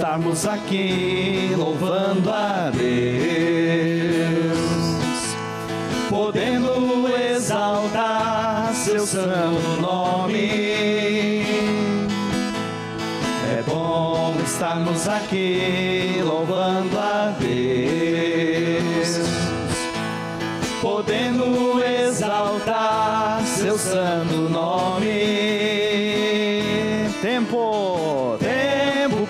estarmos aqui louvando a Deus, podendo exaltar seu santo nome. É bom estarmos aqui louvando a Deus, podendo exaltar seu santo nome. Tempo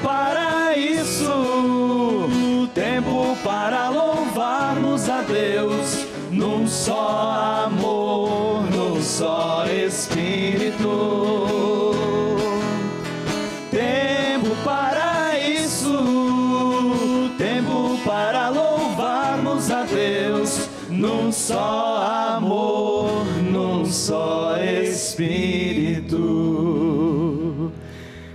para isso, tempo para louvarmos a Deus, num só amor, num só Espírito. Tempo para isso, tempo para louvarmos a Deus, num só amor, num só Espírito.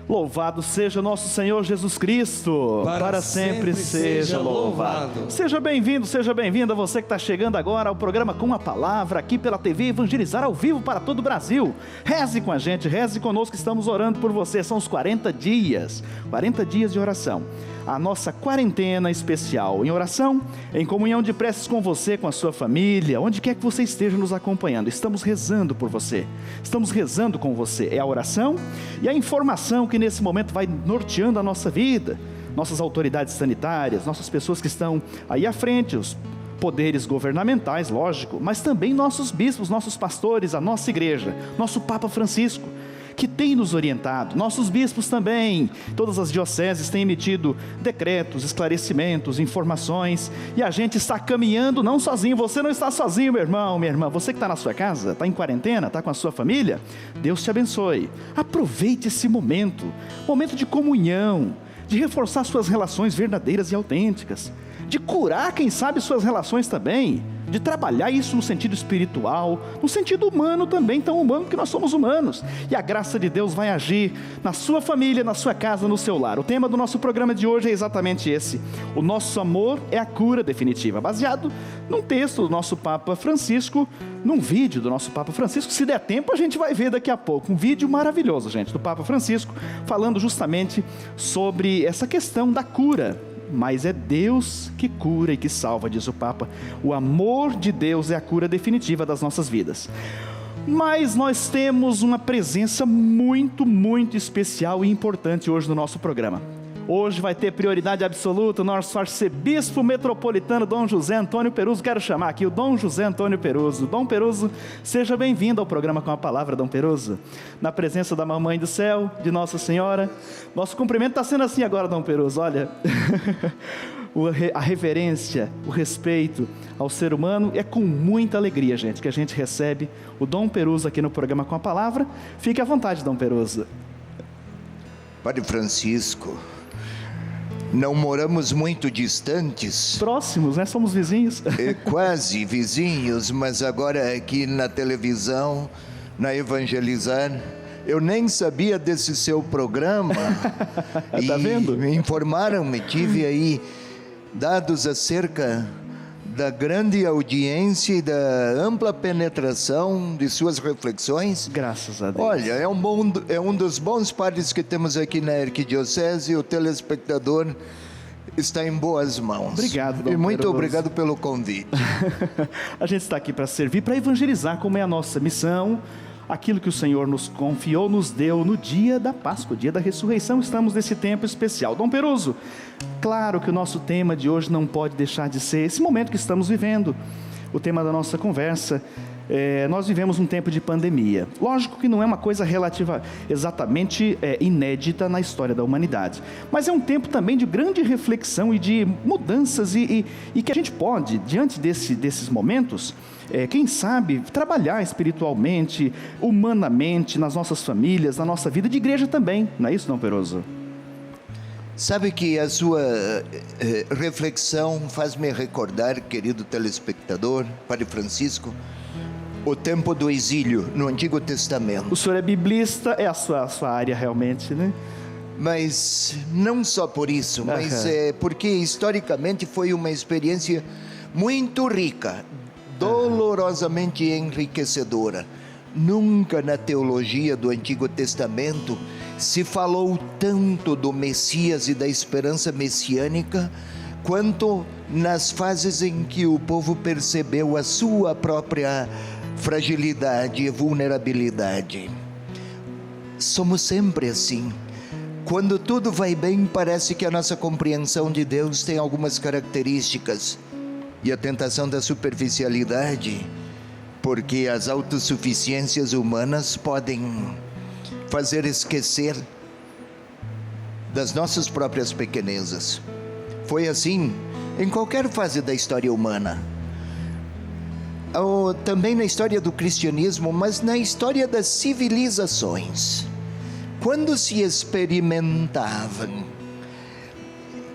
Louvado seja nosso Senhor Jesus Cristo, para sempre seja louvado. Seja bem-vindo, seja bem-vinda você que está chegando agora ao programa Com a Palavra, aqui pela TV Evangelizar ao vivo para todo o Brasil. Reze com a gente, reze conosco, estamos orando por você. São os 40 dias de oração. A nossa quarentena especial em oração, em comunhão de preces com você, com a sua família, onde quer que você esteja nos acompanhando. Estamos rezando por você, estamos rezando com você. É a oração e a informação que nesse momento vai norteando a nossa vida. Nossas autoridades sanitárias, nossas pessoas que estão aí à frente, os poderes governamentais, lógico, mas também nossos bispos, nossos pastores, a nossa igreja, nosso Papa Francisco, que tem nos orientado, nossos bispos também, todas as dioceses têm emitido decretos, esclarecimentos, informações, e a gente está caminhando não sozinho. Você não está sozinho, meu irmão, minha irmã. Você que está na sua casa, está em quarentena, está com a sua família, Deus te abençoe. Aproveite esse momento de comunhão, de reforçar suas relações verdadeiras e autênticas, de curar, quem sabe, suas relações também, de trabalhar isso no sentido espiritual, no sentido humano também, tão humano que nós somos humanos, e a graça de Deus vai agir na sua família, na sua casa, no seu lar. O tema do nosso programa de hoje é exatamente esse: o nosso amor é a cura definitiva, baseado num texto do nosso Papa Francisco, num vídeo do nosso Papa Francisco. Se der tempo a gente vai ver daqui a pouco, um vídeo maravilhoso, gente, do Papa Francisco, falando justamente sobre essa questão da cura. Mas é Deus que cura e que salva, diz o Papa. O amor de Deus é a cura definitiva das nossas vidas. Mas nós temos uma presença muito, muito especial e importante hoje no nosso programa. Hoje vai ter prioridade absoluta o nosso arcebispo metropolitano, Dom José Antônio Peruso. Quero chamar aqui o Dom José Antônio Peruso. Dom Peruso, seja bem-vindo ao programa Com a Palavra, Dom Peruso. Na presença da Mamãe do Céu, de Nossa Senhora. Nosso cumprimento está sendo assim agora, Dom Peruso, olha. A reverência, o respeito ao ser humano, é com muita alegria, gente, que a gente recebe o Dom Peruso aqui no programa Com a Palavra. Fique à vontade, Dom Peruso. Padre Francisco, não moramos muito distantes. Próximos, né? Somos vizinhos. Quase vizinhos, mas agora aqui na televisão, na Evangelizar, eu nem sabia desse seu programa. Tá vendo? Me informaram-me, tive aí dados acerca da grande audiência e da ampla penetração de suas reflexões. Graças a Deus. Olha, é um dos bons padres que temos aqui na Arquidiocese. O telespectador está em boas mãos. Obrigado, Dom E muito Peruso. obrigado pelo convite. A gente está aqui para servir, para evangelizar, como é a nossa missão. Aquilo que o Senhor nos confiou, nos deu no dia da Páscoa, dia da ressurreição. Estamos nesse tempo especial. Dom Peruso, claro que o nosso tema de hoje não pode deixar de ser esse momento que estamos vivendo. O tema da nossa conversa, nós vivemos um tempo de pandemia. Lógico que não é uma coisa relativa, exatamente inédita na história da humanidade, mas é um tempo também de grande reflexão e de mudanças e que a gente pode, diante desses momentos, quem sabe, trabalhar espiritualmente, humanamente, nas nossas famílias, na nossa vida de igreja também. Não é isso, Dom Peruso? Sabe que a sua reflexão faz-me recordar, querido telespectador, Padre Francisco, o tempo do exílio no Antigo Testamento. O senhor é biblista, é a sua área realmente, né? Mas não só por isso, mas porque historicamente foi uma experiência muito rica, dolorosamente enriquecedora. Nunca na teologia do Antigo Testamento se falou tanto do Messias e da esperança messiânica, quanto nas fases em que o povo percebeu a sua própria fragilidade e vulnerabilidade. Somos sempre assim. Quando tudo vai bem, parece que a nossa compreensão de Deus tem algumas características, e a tentação da superficialidade, porque as autossuficiências humanas podem fazer esquecer das nossas próprias pequenezas. Foi assim em qualquer fase da história humana, ou também na história do cristianismo, mas na história das civilizações. Quando se experimentavam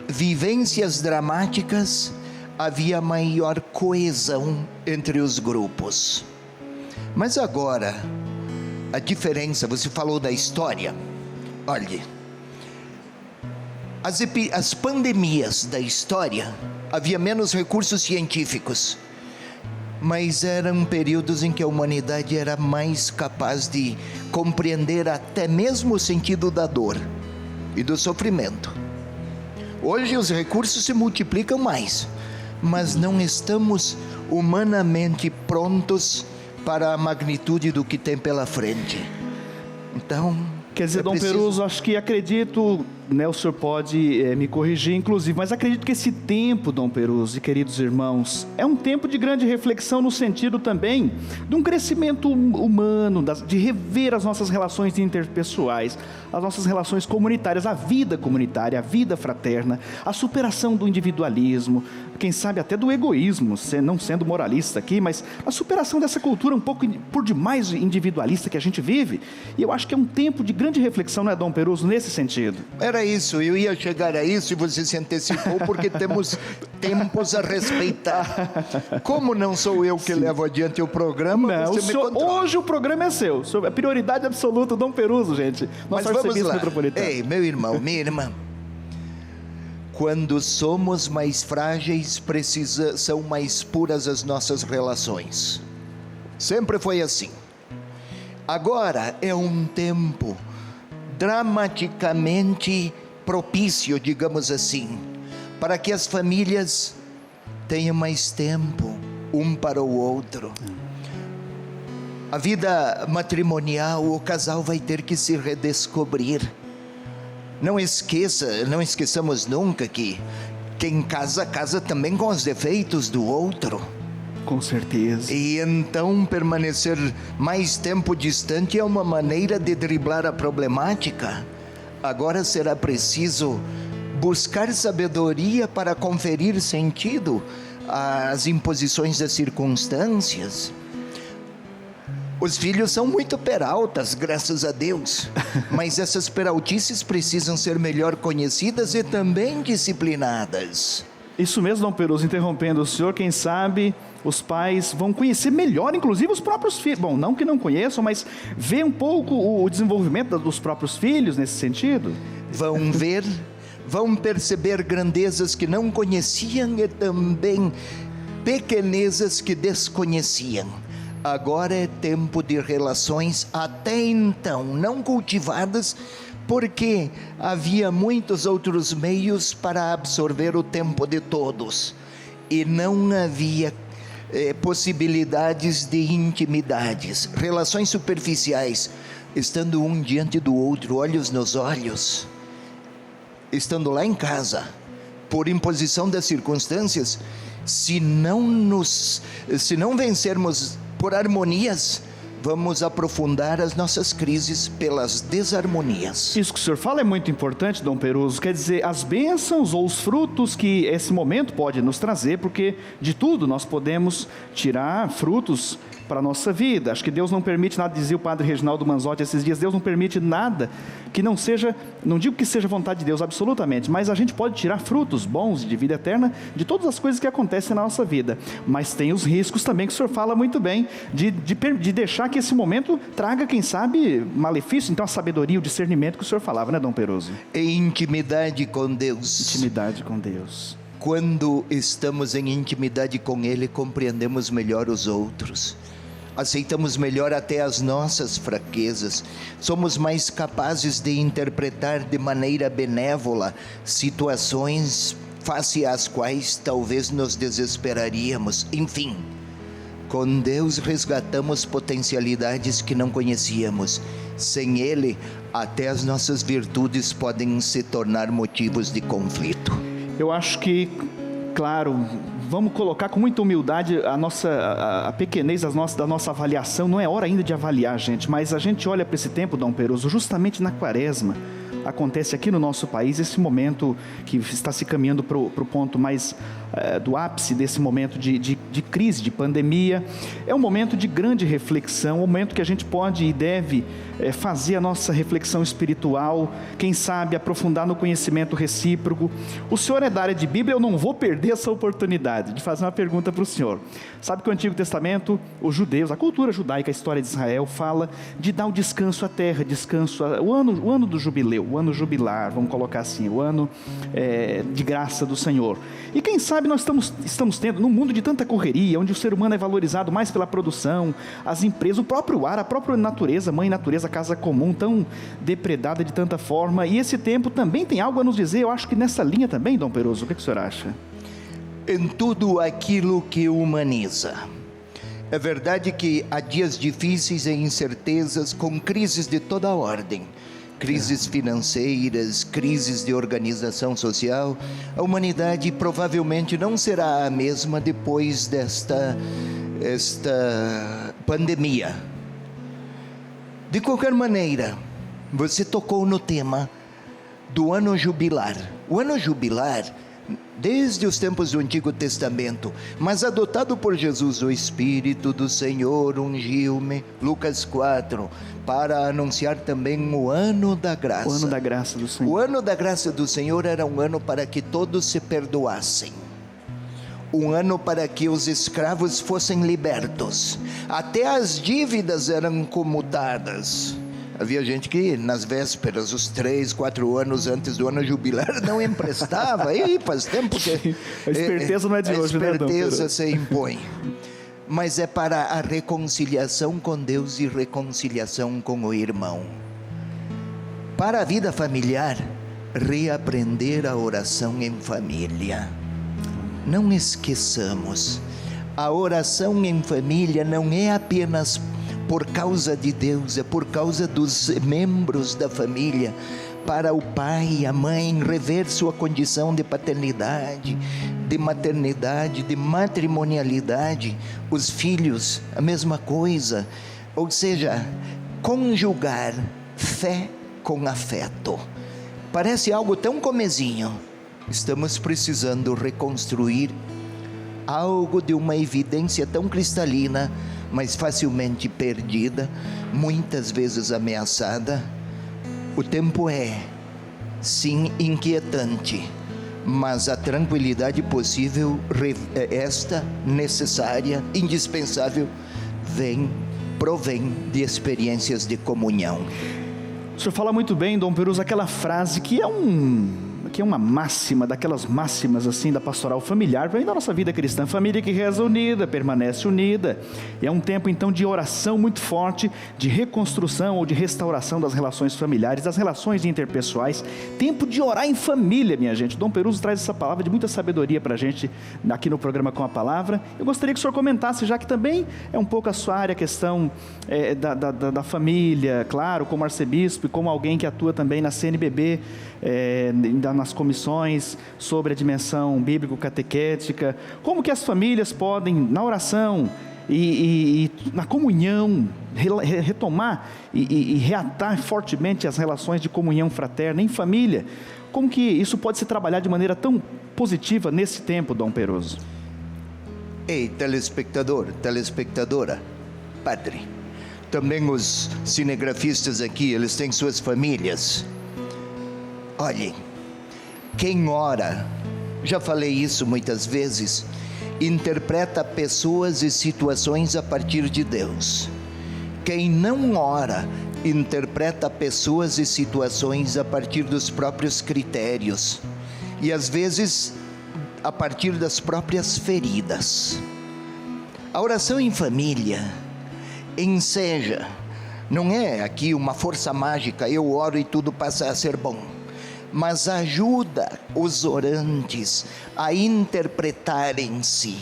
vivências dramáticas, havia maior coesão entre os grupos. Mas agora, a diferença, você falou da história. Olhe, as pandemias da história, havia menos recursos científicos, mas eram períodos em que a humanidade era mais capaz de compreender até mesmo o sentido da dor e do sofrimento. Hoje os recursos se multiplicam mais, mas não estamos humanamente prontos para a magnitude do que tem pela frente. Então, quer dizer, Dom Peruso, acho que acredito, né, o senhor pode me corrigir inclusive, mas acredito que esse tempo, Dom Peruso e queridos irmãos, é um tempo de grande reflexão no sentido também de um crescimento humano, de rever as nossas relações interpessoais, as nossas relações comunitárias, a vida comunitária, a vida fraterna, a superação do individualismo, quem sabe até do egoísmo, não sendo moralista aqui, mas a superação dessa cultura um pouco por demais individualista que a gente vive. E eu acho que é um tempo de grande reflexão, não é, Dom Peruso, nesse sentido? Era isso, eu ia chegar a isso e você se antecipou, porque temos tempos a respeitar. Como não sou eu que levo adiante o programa, não, você me controla. Hoje o programa é seu, a prioridade absoluta, Dom Peruso, gente. Mas vamos lá. Ei, meu irmão, minha irmã, quando somos mais frágeis, são mais puras as nossas relações. Sempre foi assim. Agora é um tempo dramaticamente propício, digamos assim, para que as famílias tenham mais tempo um para o outro. A vida matrimonial, o casal vai ter que se redescobrir. Não esqueçamos nunca que quem casa, casa também com os defeitos do outro. Com certeza. E então permanecer mais tempo distante é uma maneira de driblar a problemática. Agora será preciso buscar sabedoria para conferir sentido às imposições das circunstâncias. Os filhos são muito peraltas, graças a Deus, mas essas peraltices precisam ser melhor conhecidas e também disciplinadas. Isso mesmo, Dom Peruso, interrompendo o senhor, quem sabe os pais vão conhecer melhor, inclusive os próprios filhos. Bom, não que não conheçam, mas ver um pouco o desenvolvimento dos próprios filhos nesse sentido. Vão ver, vão perceber grandezas que não conheciam e também pequenezas que desconheciam. Agora é tempo de relações até então não cultivadas, porque havia muitos outros meios para absorver o tempo de todos e não havia possibilidades de intimidades, relações superficiais, estando um diante do outro, olhos nos olhos, estando lá em casa, por imposição das circunstâncias. Se não vencermos por harmonias, vamos aprofundar as nossas crises pelas desarmonias. Isso que o senhor fala é muito importante, Dom Peruso. Quer dizer, as bênçãos ou os frutos que esse momento pode nos trazer, porque de tudo nós podemos tirar frutos para a nossa vida. Acho que Deus não permite nada, dizia o padre Reginaldo Manzotti esses dias, Deus não permite nada que não seja, não digo que seja vontade de Deus absolutamente, mas a gente pode tirar frutos bons de vida eterna de todas as coisas que acontecem na nossa vida. Mas tem os riscos também que o senhor fala muito bem, de deixar que esse momento traga, quem sabe, malefício. Então a sabedoria, o discernimento que o senhor falava, né, Dom Peruso? E intimidade com Deus. Intimidade com Deus. Quando estamos em intimidade com Ele, compreendemos melhor os outros. aceitamos melhor até as nossas fraquezas, somos mais capazes de interpretar de maneira benévola situações face às quais talvez nos desesperaríamos. Enfim, com Deus resgatamos potencialidades que não conhecíamos. Sem Ele, até as nossas virtudes podem se tornar motivos de conflito. Eu acho que, claro, vamos colocar com muita humildade a pequenez da nossa avaliação. Não é hora ainda de avaliar, gente, mas a gente olha para esse tempo, Dom Peroso, justamente na Quaresma. Acontece aqui no nosso país esse momento que está se caminhando para o ponto mais do ápice desse momento de crise, de pandemia. É um momento de grande reflexão, um momento que a gente pode e deve fazer a nossa reflexão espiritual, quem sabe aprofundar no conhecimento recíproco. O senhor é da área de Bíblia, eu não vou perder essa oportunidade de fazer uma pergunta para o senhor. Sabe que o Antigo Testamento, os judeus, a cultura judaica, a história de Israel fala de dar o descanso à terra, o ano do jubileu, o ano jubilar, vamos colocar assim, o ano de graça do Senhor. E quem sabe nós estamos tendo, num mundo de tanta correria, onde o ser humano é valorizado mais pela produção, as empresas, o próprio ar, a própria natureza, mãe natureza, casa comum, tão depredada de tanta forma, e esse tempo também tem algo a nos dizer, eu acho que nessa linha também, Dom Peroso, o que o senhor acha? Em tudo aquilo que humaniza. É verdade que há dias difíceis e incertezas, com crises de toda a ordem, crises financeiras, crises de organização social. A humanidade provavelmente não será a mesma depois desta pandemia. De qualquer maneira, você tocou no tema do ano jubilar. O ano jubilar, desde os tempos do Antigo Testamento, mas adotado por Jesus, o Espírito do Senhor ungiu-me, Lucas 4, para anunciar também o ano da graça. O ano da graça do Senhor. O ano da graça do Senhor era um ano para que todos se perdoassem. Um ano para que os escravos fossem libertos. Até as dívidas eram comutadas. Havia gente que nas vésperas, os 3, 4 anos antes do ano jubilar, não emprestava. E faz tempo que a esperteza não é de hoje, né? A esperteza se impõe. Mas é para a reconciliação com Deus e reconciliação com o irmão. Para a vida familiar, reaprender a oração em família. Não esqueçamos, a oração em família não é apenas por causa de Deus, é por causa dos membros da família, para o pai e a mãe rever sua condição de paternidade, de maternidade, de matrimonialidade, os filhos, a mesma coisa, ou seja, conjugar fé com afeto. Parece algo tão comezinho. Estamos precisando reconstruir algo de uma evidência tão cristalina, mas facilmente perdida, muitas vezes ameaçada. O tempo é, sim, inquietante, mas a tranquilidade possível, esta necessária, indispensável, provém de experiências de comunhão. O senhor fala muito bem, Dom Peroso, aquela frase que é uma máxima, daquelas máximas assim da pastoral familiar, vem da nossa vida cristã. Família que reza unida, permanece unida. E é um tempo então de oração muito forte, de reconstrução ou de restauração das relações familiares, das relações interpessoais. Tempo de orar em família, minha gente. Dom Peroso traz essa palavra de muita sabedoria para a gente aqui no programa Com a Palavra. Eu gostaria que o senhor comentasse, já que também é um pouco a sua área, a questão da família, claro, como arcebispo e como alguém que atua também na CNBB, nas comissões sobre a dimensão bíblico-catequética, como que as famílias podem, na oração e na comunhão, retomar e reatar fortemente as relações de comunhão fraterna em família. Como que isso pode se trabalhar de maneira tão positiva nesse tempo, Dom Peroso? Ei, telespectador, telespectadora, padre, também os cinegrafistas aqui, eles têm suas famílias. Olhem, quem ora, já falei isso muitas vezes, interpreta pessoas e situações a partir de Deus. Quem não ora, interpreta pessoas e situações a partir dos próprios critérios e às vezes a partir das próprias feridas. A oração em família enseja. Não é aqui uma força mágica, eu oro e tudo passa a ser bom. Mas ajuda os orantes a interpretarem-se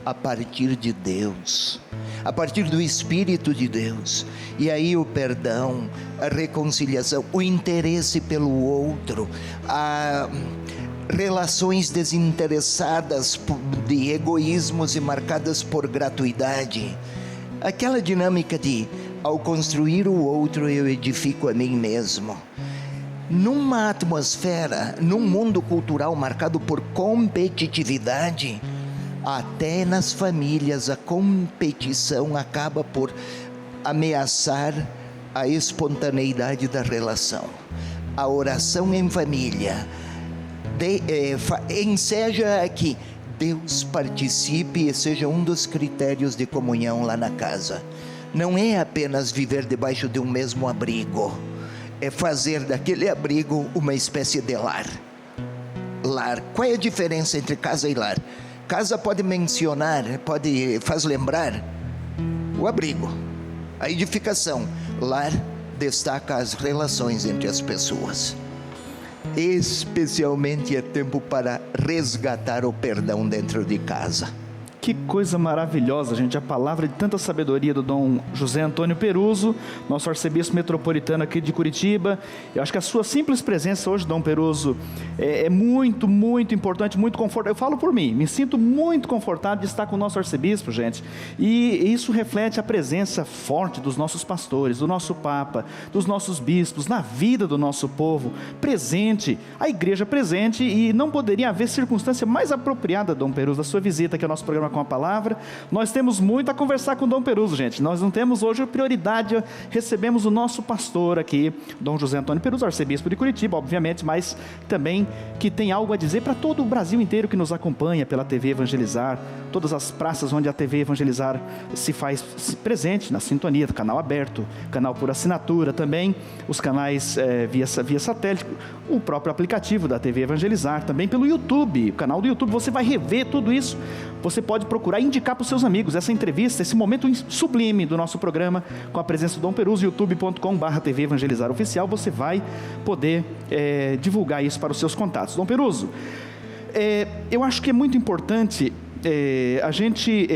a partir de Deus, a partir do Espírito de Deus. E aí o perdão, a reconciliação, o interesse pelo outro, a relações desinteressadas de egoísmos e marcadas por gratuidade. Aquela dinâmica de, ao construir o outro, eu edifico a mim mesmo. Numa atmosfera, num mundo cultural marcado por competitividade, até nas famílias a competição acaba por ameaçar a espontaneidade da relação. A oração em família enseja que Deus participe e seja um dos critérios de comunhão lá na casa. Não é apenas viver debaixo de um mesmo abrigo, é fazer daquele abrigo uma espécie de lar. Lar. Qual é a diferença entre casa e lar? Casa pode mencionar, faz lembrar o abrigo, a edificação. Lar destaca as relações entre as pessoas. Especialmente é tempo para resgatar o perdão dentro de casa. Que coisa maravilhosa, gente, a palavra de tanta sabedoria do Dom José Antônio Peruso, nosso arcebispo metropolitano aqui de Curitiba. Eu acho que a sua simples presença hoje, Dom Peruso, é muito, muito importante, muito confortável. Eu falo por mim, me sinto muito confortável de estar com o nosso arcebispo, gente, e isso reflete a presença forte dos nossos pastores, do nosso Papa, dos nossos bispos, na vida do nosso povo, presente, a igreja presente, e não poderia haver circunstância mais apropriada, Dom Peruso, da sua visita aqui ao nosso programa Com a Palavra. Nós temos muito a conversar com o Dom Peruso, gente. Nós não temos hoje prioridade, recebemos o nosso pastor aqui, Dom José Antônio Peruso, arcebispo de Curitiba, obviamente, mas também que tem algo a dizer para todo o Brasil inteiro que nos acompanha pela TV Evangelizar, todas as praças onde a TV Evangelizar se faz presente na sintonia, do canal aberto, canal por assinatura também, os canais via satélite, o próprio aplicativo da TV Evangelizar, também pelo YouTube, o canal do YouTube. Você vai rever tudo isso, você pode procurar e indicar para os seus amigos essa entrevista, esse momento sublime do nosso programa, com a presença do Dom Peruso, youtube.com/TV Evangelizar Oficial. Você vai poder divulgar isso para os seus contatos. Dom Peruso, eu acho que é muito importante a gente...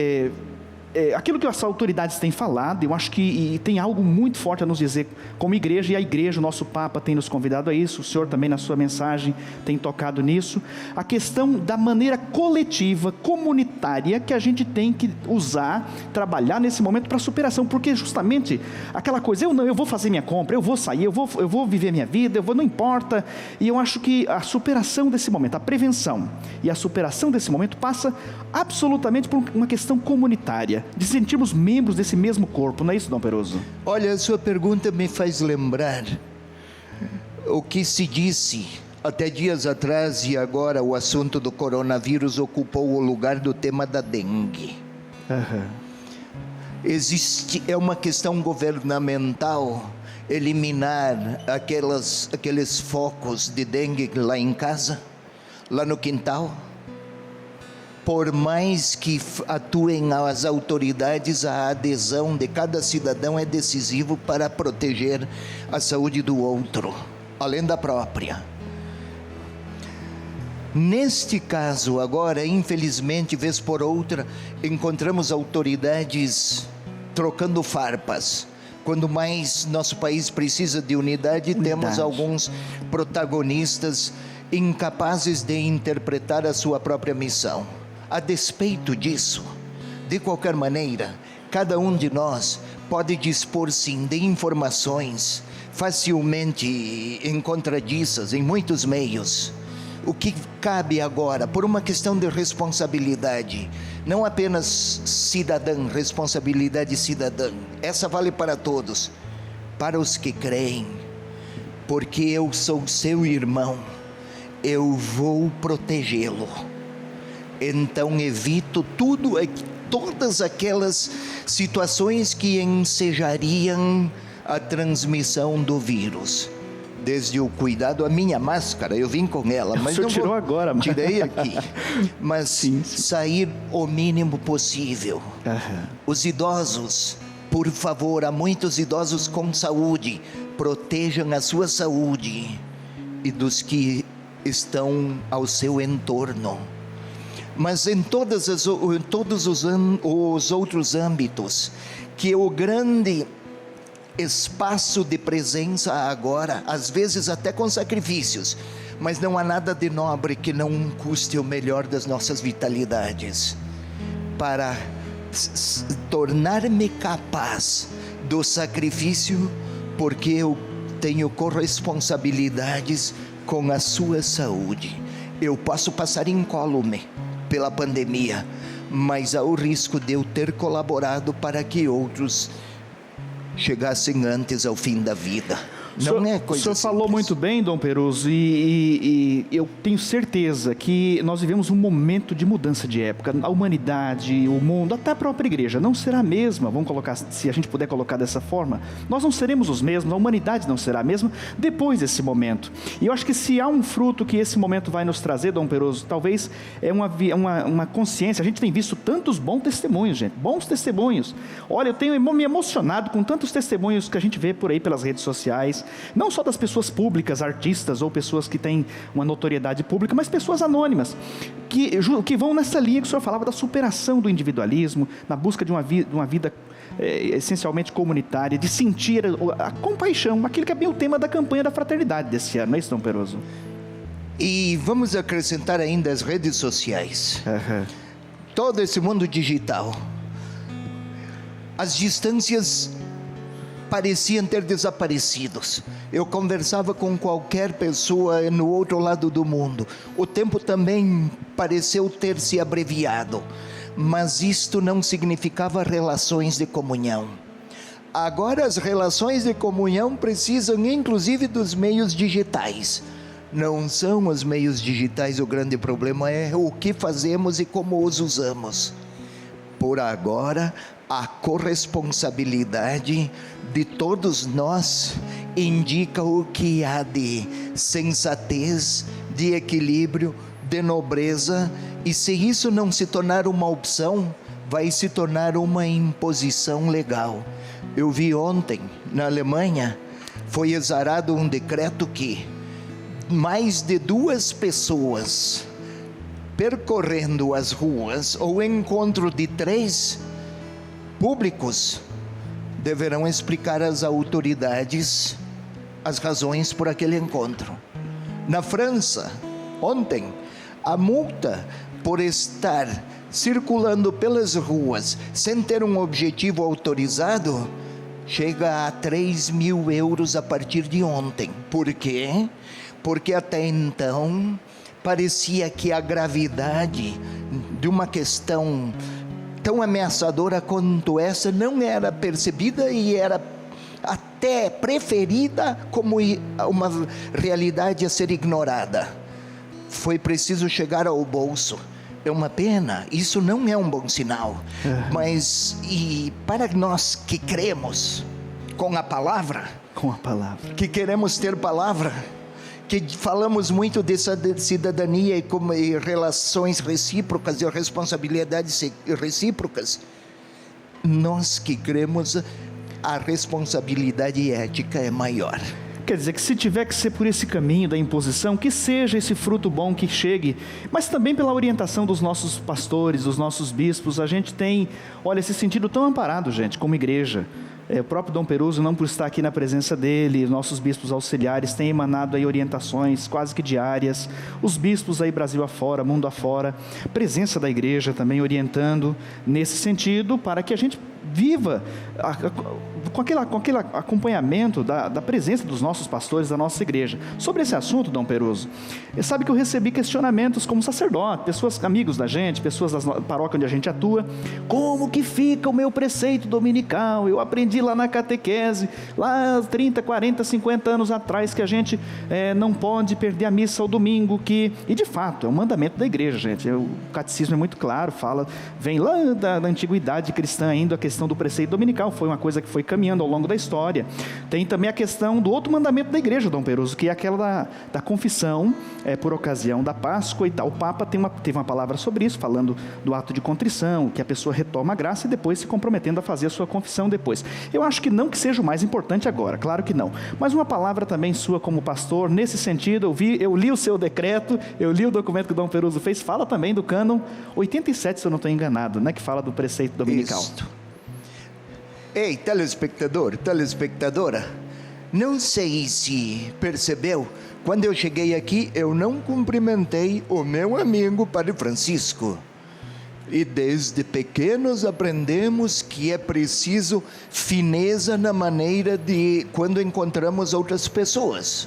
aquilo que as autoridades têm falado, eu acho que tem algo muito forte a nos dizer como igreja, e a igreja, o nosso Papa tem nos convidado a isso, o senhor também na sua mensagem tem tocado nisso, a questão da maneira coletiva, comunitária, que a gente tem que usar, trabalhar nesse momento para superação, porque justamente aquela coisa, eu vou fazer minha compra, eu vou sair, eu vou viver minha vida, não importa, e eu acho que a superação desse momento, a prevenção e a superação desse momento passa absolutamente por uma questão comunitária, de sentirmos membros desse mesmo corpo, não é isso, Dom Peruso? Olha, a sua pergunta me faz lembrar o que se disse até dias atrás, e agora o assunto do coronavírus ocupou o lugar do tema da dengue. É uma questão governamental eliminar aqueles focos de dengue lá em casa, lá no quintal. Por mais que atuem as autoridades, a adesão de cada cidadão é decisivo para proteger a saúde do outro, além da própria. Neste caso agora, infelizmente, vez por outra, encontramos autoridades trocando farpas. Quando mais nosso país precisa de unidade, temos alguns protagonistas incapazes de interpretar a sua própria missão. A despeito disso, de qualquer maneira, cada um de nós pode dispor sim de informações facilmente encontradiças em muitos meios. O que cabe agora, por uma questão de responsabilidade, não apenas cidadã, responsabilidade cidadã, essa vale para todos, para os que creem, porque eu sou seu irmão, eu vou protegê-lo. Então evito todas aquelas situações que ensejariam a transmissão do vírus. Desde o cuidado, a minha máscara, eu vim com ela, mas não tirou agora, tirei aqui. Mas sim. Sair o mínimo possível. Os idosos por favor, há muitos idosos com saúde, protejam a sua saúde e dos que estão ao seu entorno. Mas em todos os outros âmbitos, que o grande espaço de presença agora, às vezes até com sacrifícios, mas não há nada de nobre que não custe o melhor das nossas vitalidades, para tornar-me capaz do sacrifício, porque eu tenho corresponsabilidades com a sua saúde. Eu posso passar incólume pela pandemia, mas há o risco de eu ter colaborado para que outros chegassem antes ao fim da vida. Não é coisa O senhor falou muito bem, Dom Peroso, e eu tenho certeza que nós vivemos um momento de mudança de época. A humanidade, o mundo, até a própria igreja não será a mesma, vamos colocar, se a gente puder colocar dessa forma, nós não seremos os mesmos, a humanidade não será a mesma depois desse momento. E eu acho que se há um fruto que esse momento vai nos trazer, Dom Peroso, talvez é uma consciência. A gente tem visto tantos bons testemunhos, gente, bons testemunhos. Olha, eu tenho me emocionado com tantos testemunhos que a gente vê por aí pelas redes sociais, não só das pessoas públicas, artistas ou pessoas que têm uma notoriedade pública, mas pessoas anônimas, que vão nessa linha que o senhor falava da superação do individualismo, na busca de uma vida essencialmente comunitária, de sentir a compaixão, aquilo que é bem o tema da campanha da fraternidade desse ano, não é isso, Dom Peroso? E vamos acrescentar ainda as redes sociais, todo esse mundo digital. As distâncias pareciam ter desaparecido. Eu conversava com qualquer pessoa no outro lado do mundo. O tempo também pareceu ter se abreviado, mas isto não significava relações de comunhão. Agora as relações de comunhão precisam inclusive dos meios digitais. Não são os meios digitais o grande problema, é o que fazemos e como os usamos. Por agora, a corresponsabilidade de todos nós indica o que há de sensatez, de equilíbrio, de nobreza, e se isso não se tornar uma opção, vai se tornar uma imposição legal. Eu vi ontem, na Alemanha, foi exarado um decreto que mais de 2 pessoas percorrendo as ruas, ou encontro de 3 públicos, deverão explicar às autoridades as razões por aquele encontro. Na França, ontem, a multa por estar circulando pelas ruas sem ter um objetivo autorizado chega a 3.000 euros a partir de ontem. Por quê? Porque até então parecia que a gravidade de uma questão tão ameaçadora quanto essa não era percebida e era até preferida como uma realidade a ser ignorada. Foi preciso chegar ao bolso. É uma pena, isso não é um bom sinal. Mas e para nós que cremos com a palavra, que queremos ter palavra, que falamos muito dessa cidadania e relações recíprocas e responsabilidades recíprocas, nós que cremos, a responsabilidade ética é maior. Quer dizer que se tiver que ser por esse caminho da imposição, que seja esse fruto bom que chegue, mas também pela orientação dos nossos pastores, dos nossos bispos. A gente tem, olha, esse sentido tão amparado, gente, como igreja. O próprio Dom Peroso, não por estar aqui na presença dele, nossos bispos auxiliares têm emanado aí orientações quase que diárias, os bispos aí Brasil afora, mundo afora, presença da igreja também orientando nesse sentido, para que a gente viva com aquele acompanhamento da presença dos nossos pastores, da nossa igreja. Sobre esse assunto, Dom Peroso, sabe que eu recebi questionamentos como sacerdote, pessoas, amigos da gente, pessoas da paróquia onde a gente atua: como que fica o meu preceito dominical? Eu aprendi lá na catequese, lá 30, 40, 50 anos atrás, que a gente não pode perder a missa ao domingo, e de fato, é um mandamento da igreja, gente. O catecismo é muito claro, vem lá da antiguidade cristã ainda, a questão do preceito dominical, foi uma coisa que foi caminhando caminhando ao longo da história. Tem também a questão do outro mandamento da igreja, Dom Peroso, que é aquela da confissão, por ocasião da Páscoa e tal. O Papa teve uma palavra sobre isso, falando do ato de contrição, que a pessoa retoma a graça e depois se comprometendo a fazer a sua confissão depois. Eu acho que não que seja o mais importante agora, claro que não. Mas uma palavra também sua como pastor, nesse sentido, eu li o seu decreto, eu li o documento que o Dom Peroso fez, fala também do cânon 87, se eu não estou enganado, né, que fala do preceito dominical. Isso. Ei, telespectador, telespectadora, não sei se percebeu, quando eu cheguei aqui, eu não cumprimentei o meu amigo Padre Francisco. E desde pequenos aprendemos que é preciso fineza na maneira de quando encontramos outras pessoas.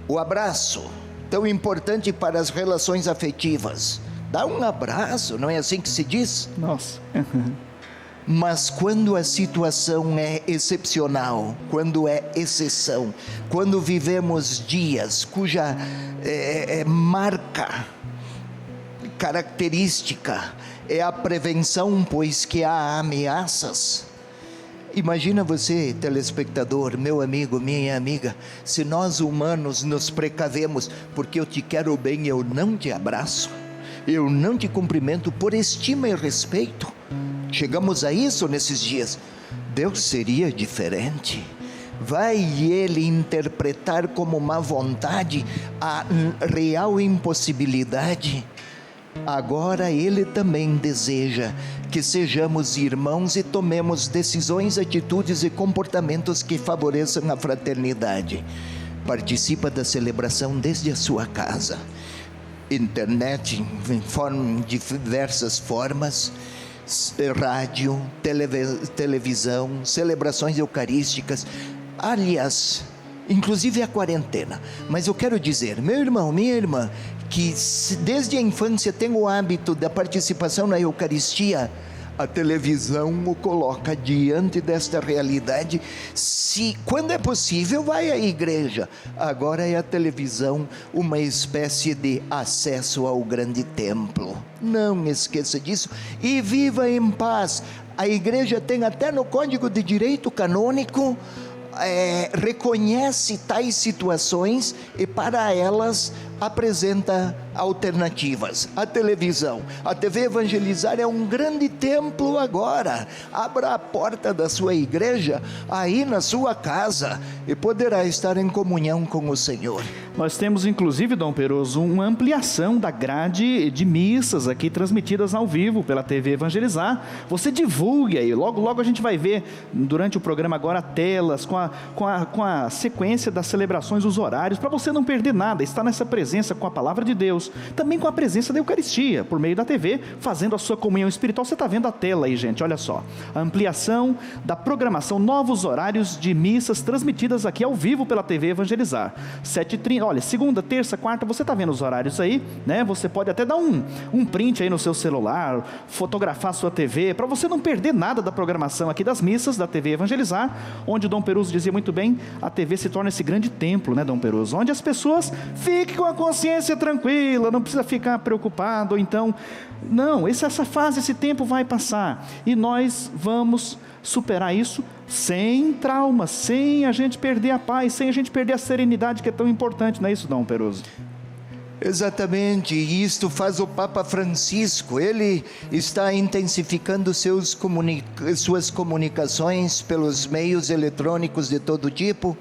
O abraço, tão importante para as relações afetivas. Dá um abraço, não é assim que se diz? Nossa. Mas quando a situação é excepcional, quando é exceção, quando vivemos dias cuja marca, característica é a prevenção, pois que há ameaças. Imagina você, telespectador, meu amigo, minha amiga, se nós humanos nos precavemos, porque eu te quero bem, eu não te abraço, eu não te cumprimento por estima e respeito. Chegamos a isso nesses dias. Deus seria diferente. Vai Ele interpretar como má vontade a real impossibilidade? Agora Ele também deseja que sejamos irmãos e tomemos decisões, atitudes e comportamentos que favoreçam a fraternidade. Participa da celebração desde a sua casa. Internet, de diversas formas, rádio, televisão, celebrações eucarísticas, aliás, inclusive a quarentena. Mas eu quero dizer, meu irmão, minha irmã, que desde a infância tem o hábito da participação na Eucaristia, a televisão o coloca diante desta realidade. Se, quando é possível, vai à igreja. Agora é a televisão uma espécie de acesso ao grande templo. Não esqueça disso e viva em paz. A igreja tem até no Código de Direito Canônico, reconhece tais situações e para elas apresenta alternativas. A televisão, a TV Evangelizar é um grande templo agora. Abra a porta da sua igreja aí na sua casa e poderá estar em comunhão com o Senhor. Nós temos inclusive, Dom Peroso, uma ampliação da grade de missas aqui transmitidas ao vivo pela TV Evangelizar. Você divulgue aí, logo logo a gente vai ver durante o programa agora telas com a sequência das celebrações, os horários, para você não perder nada, estar nessa presença com a palavra de Deus, também com a presença da Eucaristia, por meio da TV, fazendo a sua comunhão espiritual. Você está vendo a tela aí, gente, olha só, a ampliação da programação, novos horários de missas transmitidas aqui ao vivo pela TV Evangelizar, 7h30, olha, segunda, terça, quarta, você está vendo os horários aí, né? Você pode até dar um print aí no seu celular, fotografar a sua TV, para você não perder nada da programação aqui das missas da TV Evangelizar, onde o Dom Peroso dizia muito bem, a TV se torna esse grande templo, né, Dom Peroso, onde as pessoas fiquem com a consciência tranquila, não precisa ficar preocupado, ou então, não, essa fase, esse tempo vai passar, e nós vamos superar isso sem trauma, sem a gente perder a paz, sem a gente perder a serenidade que é tão importante, não é isso, Dom Peroso? Exatamente, e isto faz o Papa Francisco. Ele está intensificando suas comunicações pelos meios eletrônicos de todo tipo.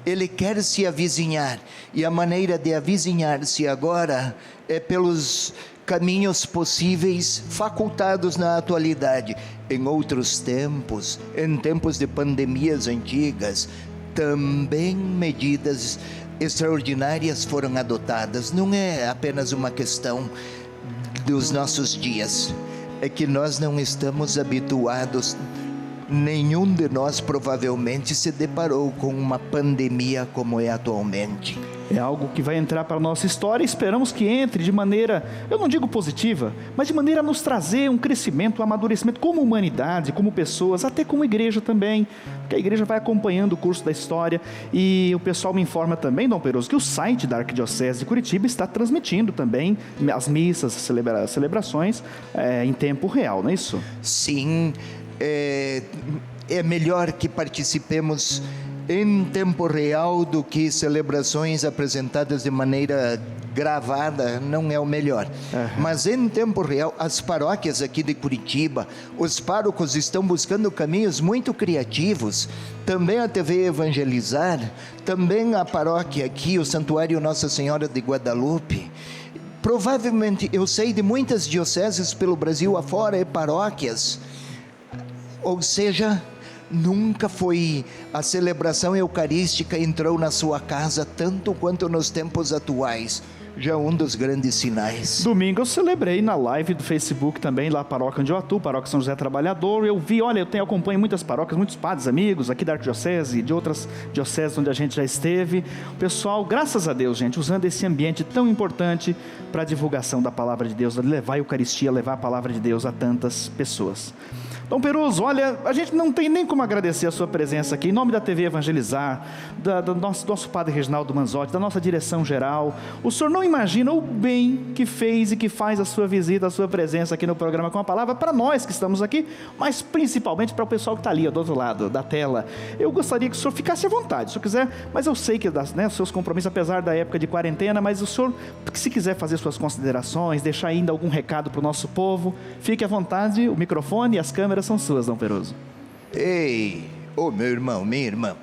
Ele quer se avizinhar, e a maneira de avizinhar-se agora é pelos caminhos possíveis facultados na atualidade. Em outros tempos, em tempos de pandemias antigas, também medidas extraordinárias foram adotadas. Não é apenas uma questão dos nossos dias, é que nós não estamos habituados. Nenhum de nós provavelmente se deparou com uma pandemia como é atualmente. É algo que vai entrar para a nossa história, esperamos que entre de maneira, eu não digo positiva, mas de maneira a nos trazer um crescimento, um amadurecimento como humanidade, como pessoas, até como igreja também, porque a igreja vai acompanhando o curso da história, e o pessoal me informa também, Dom Peroso, que o site da Arquidiocese de Curitiba está transmitindo também as missas, as celebrações em tempo real, não é isso? Sim, é melhor que participemos em tempo real do que celebrações apresentadas de maneira gravada, não é o melhor. Mas em tempo real, as paróquias aqui de Curitiba, os párocos estão buscando caminhos muito criativos. Também a TV Evangelizar, também a paróquia aqui, o Santuário Nossa Senhora de Guadalupe. Provavelmente, eu sei de muitas dioceses pelo Brasil afora e paróquias, ou seja, nunca foi a celebração eucarística entrou na sua casa tanto quanto nos tempos atuais. Já um dos grandes sinais. Domingo eu celebrei na live do Facebook também, lá a paróquia onde eu atuo, paróquia São José Trabalhador. Eu vi, olha, acompanho muitas paróquias, muitos padres amigos aqui da Arquidiocese, de outras dioceses onde a gente já esteve. O pessoal, graças a Deus, gente, usando esse ambiente tão importante para a divulgação da palavra de Deus, levar a Eucaristia, levar a palavra de Deus a tantas pessoas. Dom Peruso, olha, a gente não tem nem como agradecer a sua presença aqui, em nome da TV Evangelizar, do nosso padre Reginaldo Manzotti, da nossa direção geral. O senhor não imagina o bem que fez e que faz a sua visita, a sua presença aqui no programa Com a Palavra, para nós que estamos aqui, mas principalmente para o pessoal que está ali, do outro lado da tela. Eu gostaria que o senhor ficasse à vontade, se o senhor quiser, mas eu sei que os seus compromissos, apesar da época de quarentena, mas o senhor, se quiser fazer suas considerações, deixar ainda algum recado para o nosso povo, fique à vontade, o microfone e as câmeras são suas, Dom Peruso. Ei, meu irmão, minha irmã,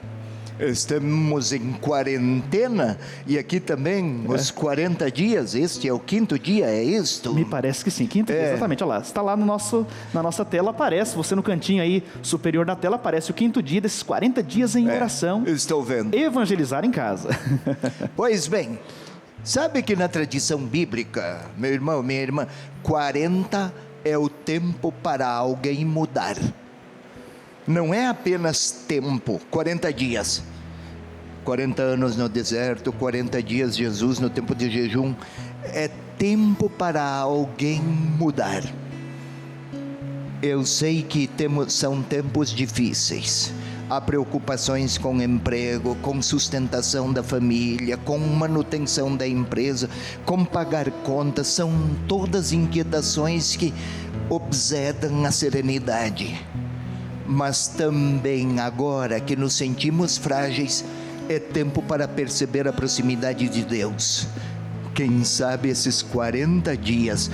estamos em quarentena e aqui também os 40 dias, este é o 5º dia, é isto? Me parece que sim, 5º dia, exatamente, olha lá, está lá na nossa tela, aparece, você no cantinho aí superior da tela, aparece o 5º dia desses 40 dias em oração. Estou vendo. Evangelizar em casa. Pois bem, sabe que na tradição bíblica, meu irmão, minha irmã, 40 é o tempo para alguém mudar. Não é apenas tempo, 40 dias. 40 anos no deserto, 40 dias Jesus no tempo de jejum. É tempo para alguém mudar. Eu sei que são tempos difíceis. Há preocupações com emprego, com sustentação da família, com manutenção da empresa, com pagar contas. São todas inquietações que obsedam a serenidade. Mas também agora que nos sentimos frágeis, é tempo para perceber a proximidade de Deus. Quem sabe esses 40 dias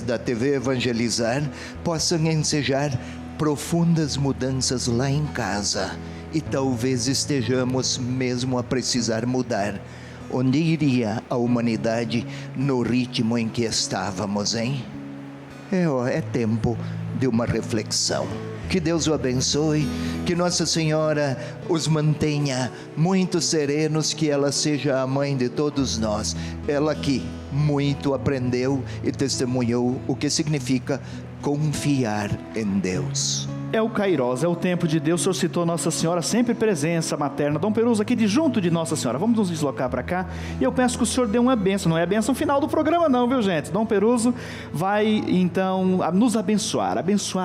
da TV Evangelizar possam ensejar profundas mudanças lá em casa, e talvez estejamos mesmo a precisar mudar. Onde iria a humanidade no ritmo em que estávamos, hein? É tempo de uma reflexão. Que Deus o abençoe, que Nossa Senhora os mantenha muito serenos, que ela seja a mãe de todos nós. Ela que muito aprendeu e testemunhou o que significa confiar em Deus. É o Kairos, é o tempo de Deus. O senhor citou Nossa Senhora, sempre presença materna. Dom Peruso aqui de junto de Nossa Senhora. Vamos nos deslocar para cá e eu peço que o senhor dê uma bênção. Não é a bênção final do programa não, viu gente? Dom Peruso vai então nos abençoar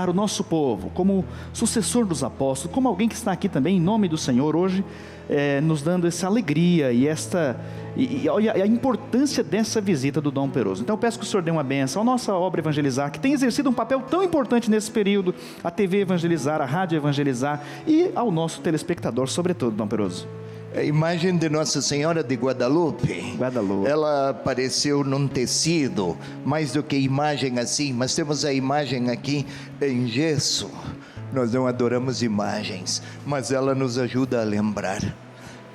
o nosso povo, como sucessor dos apóstolos, como alguém que está aqui também em nome do Senhor hoje, nos dando essa alegria e olha a importância dessa visita do Dom Peruso. Então eu peço que o senhor dê uma bênção à nossa obra Evangelizar, que tem exercido um papel tão importante nesse período, a TV Evangelizar, a Rádio Evangelizar, e ao nosso telespectador, sobretudo, Dom Peruso. A imagem de Nossa Senhora de Guadalupe, ela apareceu num tecido, mais do que imagem assim, mas temos a imagem aqui em gesso. Nós não adoramos imagens, mas ela nos ajuda a lembrar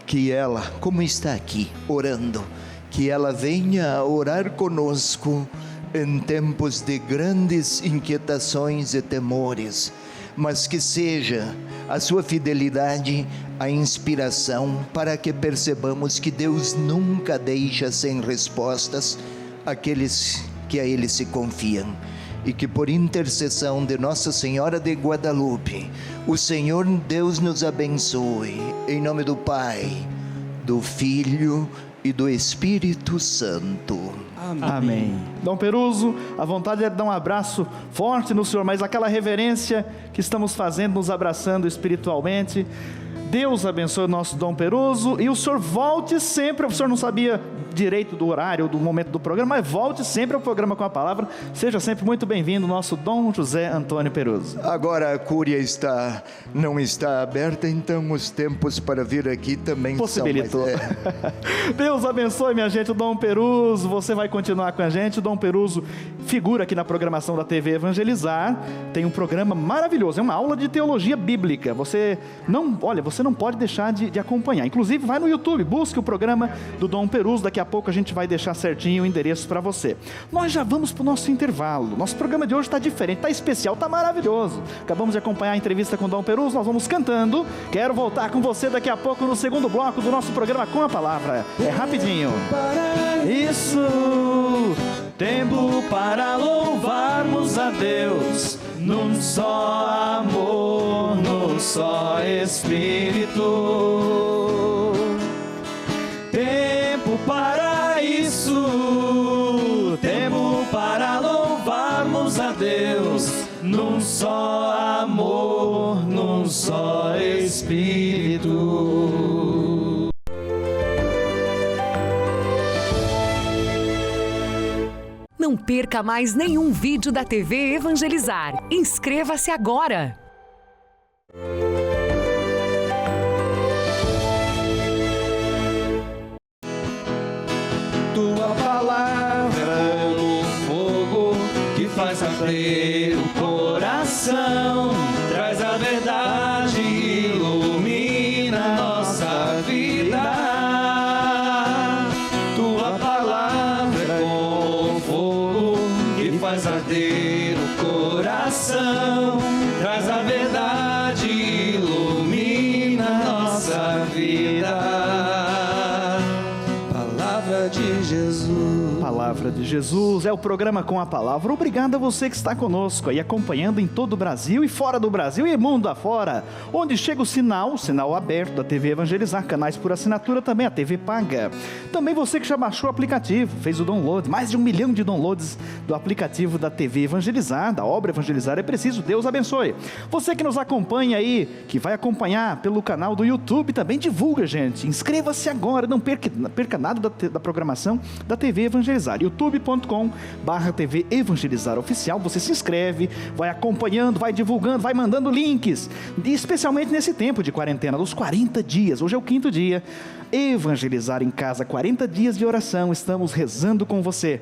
que ela, como está aqui, orando, que ela venha orar conosco em tempos de grandes inquietações e temores, mas que seja a sua fidelidade a inspiração para que percebamos que Deus nunca deixa sem respostas aqueles que a Ele se confiam. E que por intercessão de Nossa Senhora de Guadalupe, o Senhor Deus nos abençoe, em nome do Pai, do Filho e do Espírito Santo. Amém. Dom Peruso, a vontade é de dar um abraço forte no senhor, mas aquela reverência que estamos fazendo, nos abraçando espiritualmente, Deus abençoe o nosso Dom Peruso, e o senhor volte sempre. O senhor não sabia direito do horário, do momento do programa, mas volte sempre ao programa com a palavra. Seja sempre muito bem-vindo, nosso Dom José Antônio Peruso. Agora a cúria não está aberta, então os tempos para vir aqui também possibilitou. São mais... Deus abençoe, minha gente, o Dom Peruso. Você vai continuar com a gente. O Dom Peruso figura aqui na programação da TV Evangelizar. Tem um programa maravilhoso, é uma aula de teologia bíblica. Você não pode deixar de acompanhar. Inclusive, vai no YouTube, busque o programa do Dom Peruso. Daqui a pouco a gente vai deixar certinho o endereço para você. Nós já vamos para o nosso intervalo. Nosso programa de hoje está diferente, está especial, está maravilhoso. Acabamos de acompanhar a entrevista com o Dom Peruso, nós vamos cantando. Quero voltar com você daqui a pouco no segundo bloco do nosso programa com a palavra. É rapidinho. Isso, tempo para louvarmos a Deus, num só amor, num só Espírito. Tempo para isso, tempo para louvarmos a Deus, num só amor, num só Espírito. Não perca mais nenhum vídeo da TV Evangelizar. Inscreva-se agora! Tua palavra é o fogo que faz arder o coração, traz a verdade e ilumina nossa vida. Tua palavra é como o fogo que faz arder o coração, traz a verdade e ilumina nossa vida. De Jesus. Palavra de Jesus é o programa com a palavra. Obrigado a você que está conosco aí, acompanhando em todo o Brasil e fora do Brasil e mundo afora, onde chega o sinal aberto da TV Evangelizar, canais por assinatura, também a TV paga. Também você que já baixou o aplicativo, fez o download, mais de 1 milhão de downloads do aplicativo da TV Evangelizar, da obra Evangelizar é Preciso. Deus abençoe. Você que nos acompanha aí, que vai acompanhar pelo canal do YouTube, também divulga, gente. Inscreva-se agora, não perca nada da programação da TV Evangelizar. youtube.com/TV Evangelizar Oficial. Você se inscreve, vai acompanhando, vai divulgando, vai mandando links, e especialmente nesse tempo de quarentena, dos 40 dias. Hoje é o 5º dia. Evangelizar em casa, 40 dias de oração. Estamos rezando com você.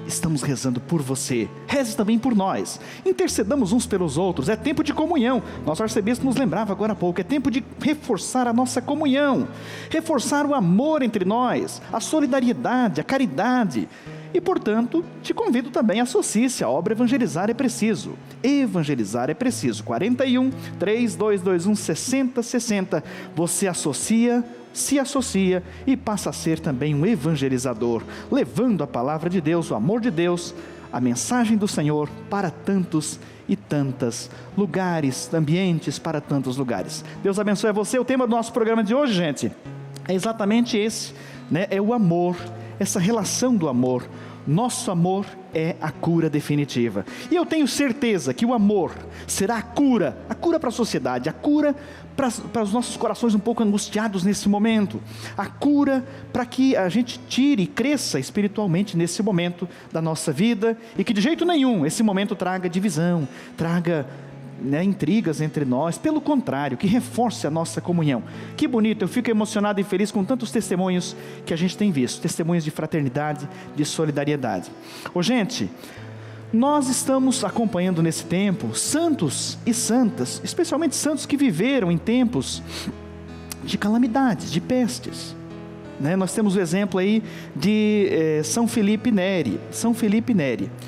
Estamos rezando por você. Reze também por nós. Intercedamos uns pelos outros. É tempo de comunhão. Nosso arcebispo nos lembrava agora há pouco. É tempo de reforçar a nossa comunhão, reforçar o amor entre nós, a solidariedade, a caridade. E, portanto, te convido também a associe-se à obra Evangelizar é Preciso. Evangelizar é Preciso. 41-3221 6060. Você se associa e passa a ser também um evangelizador, levando a palavra de Deus, o amor de Deus, a mensagem do Senhor para tantos e tantos lugares, ambientes para tantos lugares. Deus abençoe você. O tema do nosso programa de hoje, gente, é exatamente esse, né? É o amor, essa relação do amor. Nosso amor é a cura definitiva. E eu tenho certeza que o amor será a cura para a sociedade, a cura para os nossos corações um pouco angustiados nesse momento, a cura para que a gente tire e cresça espiritualmente nesse momento da nossa vida, e que de jeito nenhum esse momento traga divisão, traga intrigas entre nós. Pelo contrário, que reforce a nossa comunhão. Que bonito, eu fico emocionado e feliz com tantos testemunhos que a gente tem visto, testemunhos de fraternidade, de solidariedade. Gente, nós estamos acompanhando nesse tempo santos e santas, especialmente santos que viveram em tempos de calamidades, de pestes. Nós temos o exemplo aí de São Felipe Neri.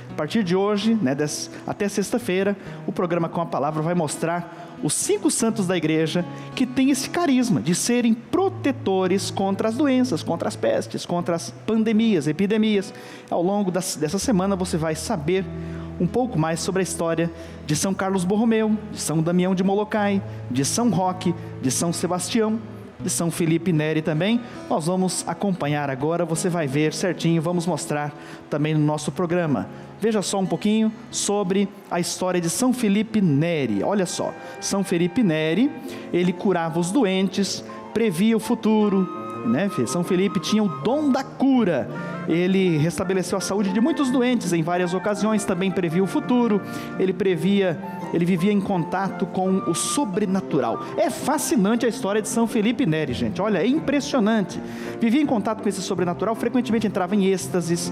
A partir de hoje, até sexta-feira, o programa com a palavra vai mostrar os 5 santos da igreja que têm esse carisma de serem protetores contra as doenças, contra as pestes, contra as pandemias, epidemias. Ao longo dessa semana você vai saber um pouco mais sobre a história de São Carlos Borromeu, de São Damião de Molokai, de São Roque, de São Sebastião, de São Felipe Neri também, nós vamos acompanhar agora, você vai ver certinho, vamos mostrar também no nosso programa. Veja só um pouquinho sobre a história de São Felipe Neri. Olha só, São Felipe Neri, ele curava os doentes, previa o futuro, né? São Felipe tinha o dom da cura. Ele restabeleceu a saúde de muitos doentes em várias ocasiões, também previa o futuro, ele vivia em contato com o sobrenatural. É fascinante a história de São Felipe Neri, gente, olha, é impressionante. Vivia em contato com esse sobrenatural, frequentemente entrava em êxtases.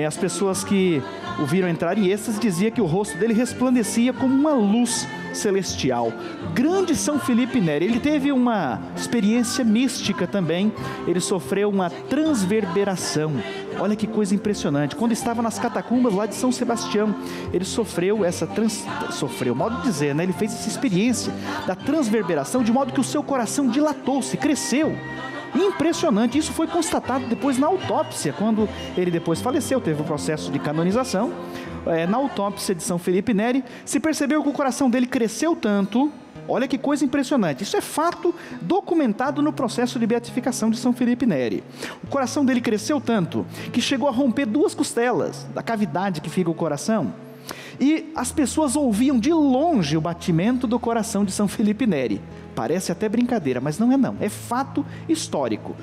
As pessoas que o viram entrar em êxtase diziam que o rosto dele resplandecia como uma luz celestial. Grande São Felipe Neri, ele teve uma experiência mística também, ele sofreu uma transverberação. Olha que coisa impressionante, quando estava nas catacumbas lá de São Sebastião, ele sofreu modo de dizer, né? Ele fez essa experiência da transverberação, de modo que o seu coração dilatou-se, cresceu. Impressionante, isso foi constatado depois na autópsia, quando ele depois faleceu, teve o processo de canonização. Na autópsia de São Felipe Neri, se percebeu que o coração dele cresceu tanto. Olha que coisa impressionante, isso é fato documentado no processo de beatificação de São Felipe Neri. O coração dele cresceu tanto que chegou a romper 2 costelas da cavidade que fica o coração, e as pessoas ouviam de longe o batimento do coração de São Felipe Neri. Parece até brincadeira, mas não é não, é fato histórico.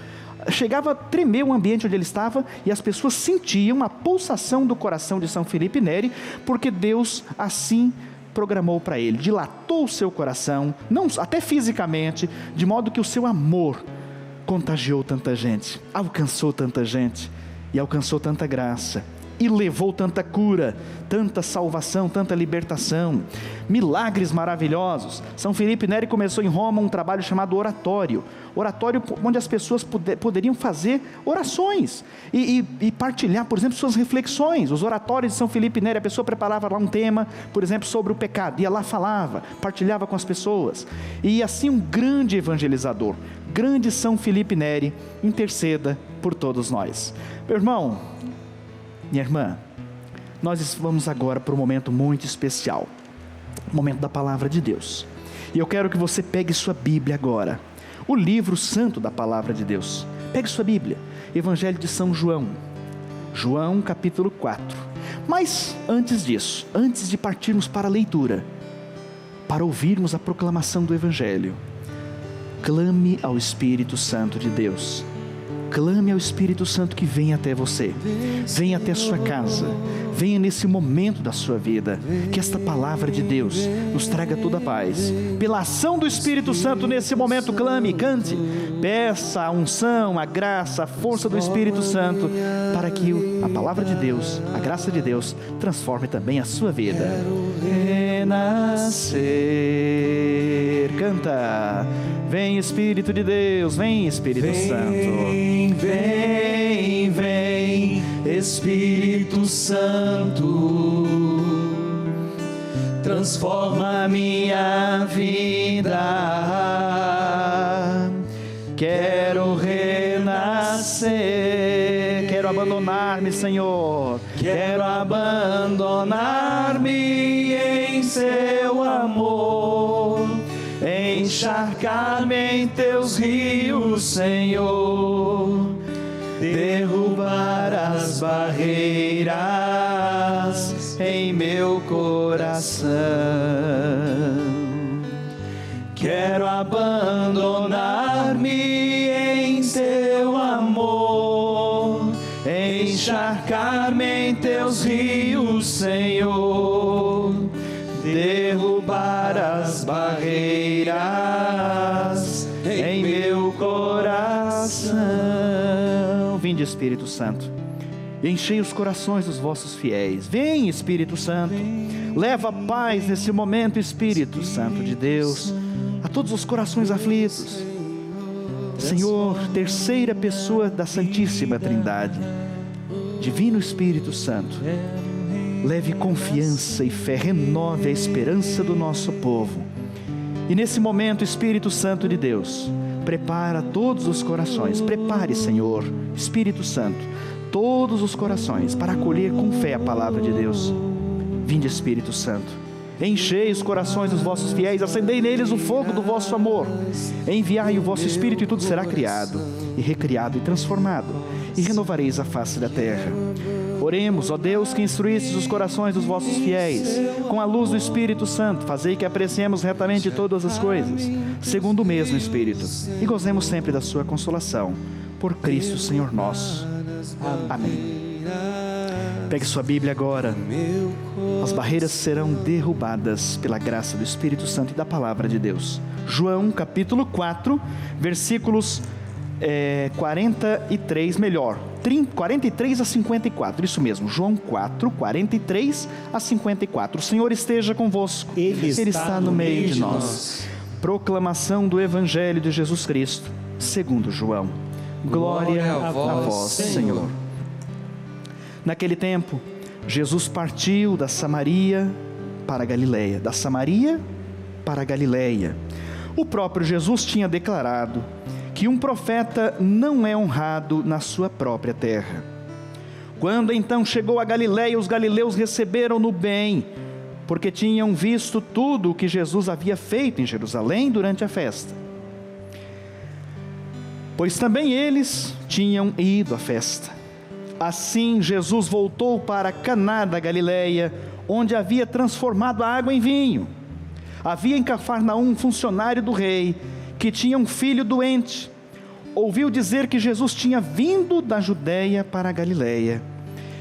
Chegava a tremer o ambiente onde ele estava, e as pessoas sentiam a pulsação do coração de São Felipe Neri, porque Deus assim programou para ele, dilatou o seu coração, não, até fisicamente, de modo que o seu amor contagiou tanta gente, alcançou tanta gente, e alcançou tanta graça, e levou tanta cura, tanta salvação, tanta libertação, milagres maravilhosos. São Felipe Neri começou em Roma um trabalho chamado oratório onde as pessoas poderiam fazer orações e partilhar, por exemplo, suas reflexões. Os oratórios de São Felipe Neri, a pessoa preparava lá um tema, por exemplo, sobre o pecado, ia lá, falava, partilhava com as pessoas, e assim um grande evangelizador. Grande São Felipe Neri, interceda por todos nós. Meu irmão, minha irmã, nós vamos agora para um momento muito especial, o momento da Palavra de Deus, e eu quero que você pegue sua Bíblia agora, o livro santo da Palavra de Deus. Pegue sua Bíblia, Evangelho de São João, João capítulo 4, mas antes disso, antes de partirmos para a leitura, para ouvirmos a proclamação do Evangelho, clame ao Espírito Santo de Deus. Clame ao Espírito Santo que venha até você, venha até a sua casa, venha nesse momento da sua vida, que esta palavra de Deus nos traga toda a paz. Pela ação do Espírito Santo nesse momento, clame, cante, peça a unção, a graça, a força do Espírito Santo, para que a palavra de Deus, a graça de Deus, transforme também a sua vida. Renascer, canta. Vem Espírito de Deus, vem Espírito Santo. Vem, vem, Espírito Santo, transforma a minha vida. Quero renascer, quero abandonar-me, Senhor. Quero abandonar-me em seu amor, encharcar-me em teus rios, Senhor, derrubar as barreiras em meu coração. Quero abandonar-me em teu amor, encharcar-me em teus rios, Senhor, derrubar as barreiras em meu coração. Vinde, Espírito Santo, e enchei os corações dos vossos fiéis. Vem, Espírito Santo, leva paz nesse momento, Espírito Santo de Deus, a todos os corações aflitos. Senhor, terceira pessoa da Santíssima Trindade, Divino Espírito Santo, leve confiança e fé, renove a esperança do nosso povo. E nesse momento, Espírito Santo de Deus, prepara todos os corações. Prepare, Senhor, Espírito Santo, todos os corações para acolher com fé a palavra de Deus. Vinde, Espírito Santo, Enchei os corações dos vossos fiéis, acendei neles o fogo do vosso amor. Enviai o vosso Espírito e tudo será criado, e recriado e transformado, e renovareis a face da terra. Oremos, ó Deus, que instruístes os corações dos vossos fiéis, com a luz do Espírito Santo, fazei que apreciemos retamente todas as coisas, segundo o mesmo Espírito, e gozemos sempre da sua consolação, por Cristo Senhor nosso. Amém. Pegue sua Bíblia agora. As barreiras serão derrubadas pela graça do Espírito Santo e da Palavra de Deus. João capítulo 4, versículos 43 a 54, isso mesmo, João 4, 43 a 54. O Senhor esteja convosco, Ele está no meio de nós. Proclamação do Evangelho de Jesus Cristo, segundo João. Glória a vós, Senhor. Naquele tempo, Jesus partiu da Samaria para a Galileia. Da Samaria para a Galileia. O próprio Jesus tinha declarado que um profeta não é honrado na sua própria terra. Quando então chegou a Galileia, os galileus receberam-no bem, porque tinham visto tudo o que Jesus havia feito em Jerusalém durante a festa. Pois também eles tinham ido à festa. Assim, Jesus voltou para Caná da Galileia, onde havia transformado a água em vinho. Havia em Cafarnaum um funcionário do rei, que tinha um filho doente. Ouviu dizer que Jesus tinha vindo da Judeia para a Galileia.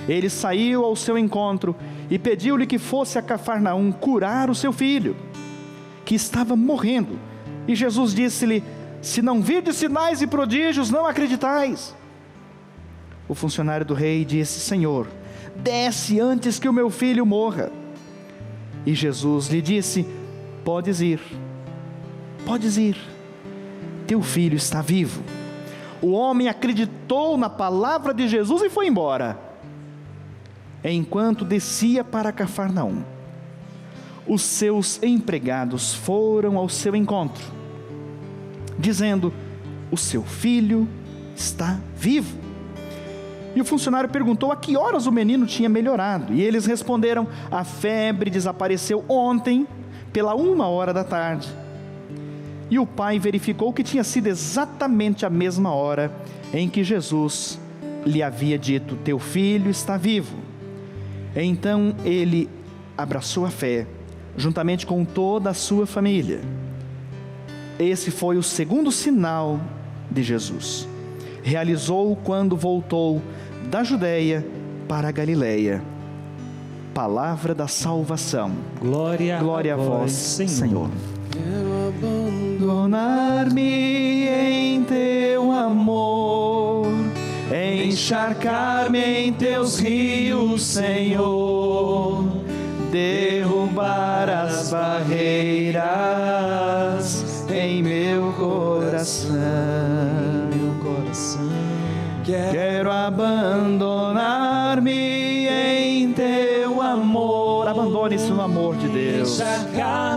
Ele saiu ao seu encontro e pediu-lhe que fosse a Cafarnaum curar o seu filho, que estava morrendo. E Jesus disse-lhe: se não virdes sinais e prodígios, não acreditais. O funcionário do rei disse: Senhor, desce antes que o meu filho morra. E Jesus lhe disse: podes ir, teu filho está vivo. O homem acreditou na palavra de Jesus e foi embora. Enquanto descia para Cafarnaum, os seus empregados foram ao seu encontro, dizendo: o seu filho está vivo. E o funcionário perguntou a que horas o menino tinha melhorado. E eles responderam: a febre desapareceu ontem, pela 1h da tarde. E o pai verificou que tinha sido exatamente a mesma hora em que Jesus lhe havia dito: teu filho está vivo. Então ele abraçou a fé, juntamente com toda a sua família. Esse foi o segundo sinal de Jesus. Realizou quando voltou da Judeia para a Galileia. Palavra da salvação. Glória a vós, Senhor. Quero abandonar-me em teu amor, encharcar-me em teus rios, Senhor, derrubar as barreiras em meu coração. Quero abandonar-me em teu amor. Abandone-se no amor de Deus,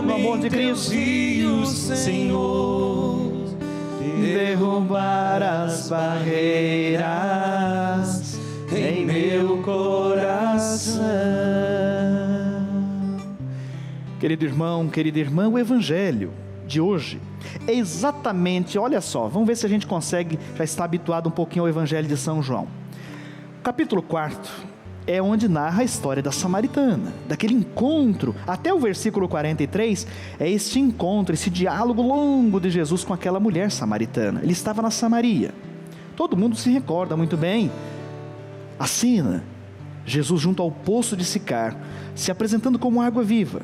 no amor de Cristo, Senhor, derrubar as barreiras em meu coração. Querido irmão, querida irmã, o Evangelho de hoje é exatamente, olha só, vamos ver se a gente consegue já estar habituado um pouquinho ao Evangelho de São João. O capítulo 4 é onde narra a história da samaritana, daquele encontro. Até o versículo 43 é este encontro, esse diálogo longo de Jesus com aquela mulher samaritana. Ele estava na Samaria. Todo mundo se recorda muito bem a cena. Jesus junto ao poço de Sicar, se apresentando como água viva.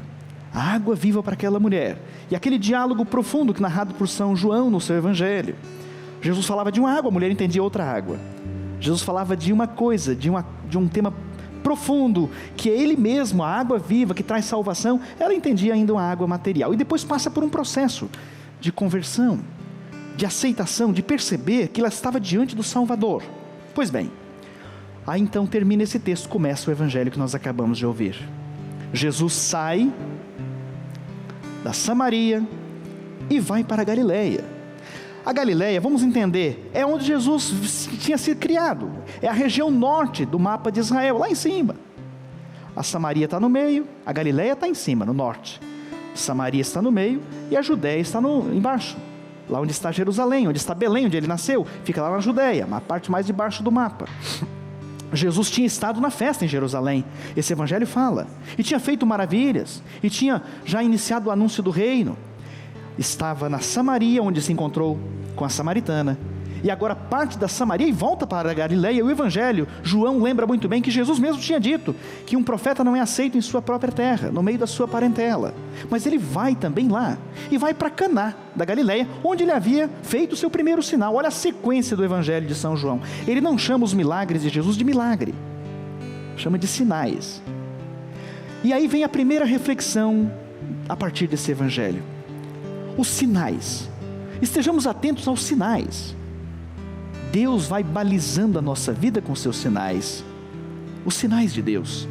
A água viva para aquela mulher. E aquele diálogo profundo que narrado por São João no seu Evangelho. Jesus falava de uma água, a mulher entendia outra água. Jesus falava de uma coisa, de um tema profundo, que é Ele mesmo, a água viva que traz salvação. Ela entendia ainda uma água material. E depois passa por um processo de conversão, de aceitação, de perceber que ela estava diante do Salvador. Pois bem, aí então termina esse texto, começa o Evangelho que nós acabamos de ouvir. Jesus sai da Samaria e vai para a Galileia. A Galileia, vamos entender, é onde Jesus tinha sido criado. É a região norte do mapa de Israel, lá em cima. A Samaria está no meio, a Galileia está em cima, no norte. Samaria está no meio e a Judéia está embaixo. Lá onde está Jerusalém, onde está Belém, onde ele nasceu, fica lá na Judéia, a parte mais debaixo do mapa. Jesus tinha estado na festa em Jerusalém, esse evangelho fala, e tinha feito maravilhas, e tinha já iniciado o anúncio do reino. Estava na Samaria, onde se encontrou com a samaritana, e agora parte da Samaria e volta para a Galileia. O evangelho, João lembra muito bem que Jesus mesmo tinha dito que um profeta não é aceito em sua própria terra, no meio da sua parentela, mas ele vai também lá, e vai para Caná da Galileia, onde ele havia feito o seu primeiro sinal. Olha a sequência do evangelho de São João, ele não chama os milagres de Jesus de milagre, chama de sinais. E aí vem a primeira reflexão a partir desse evangelho: os sinais. Estejamos atentos aos sinais. Deus vai balizando a nossa vida com seus sinais, os sinais de Deus.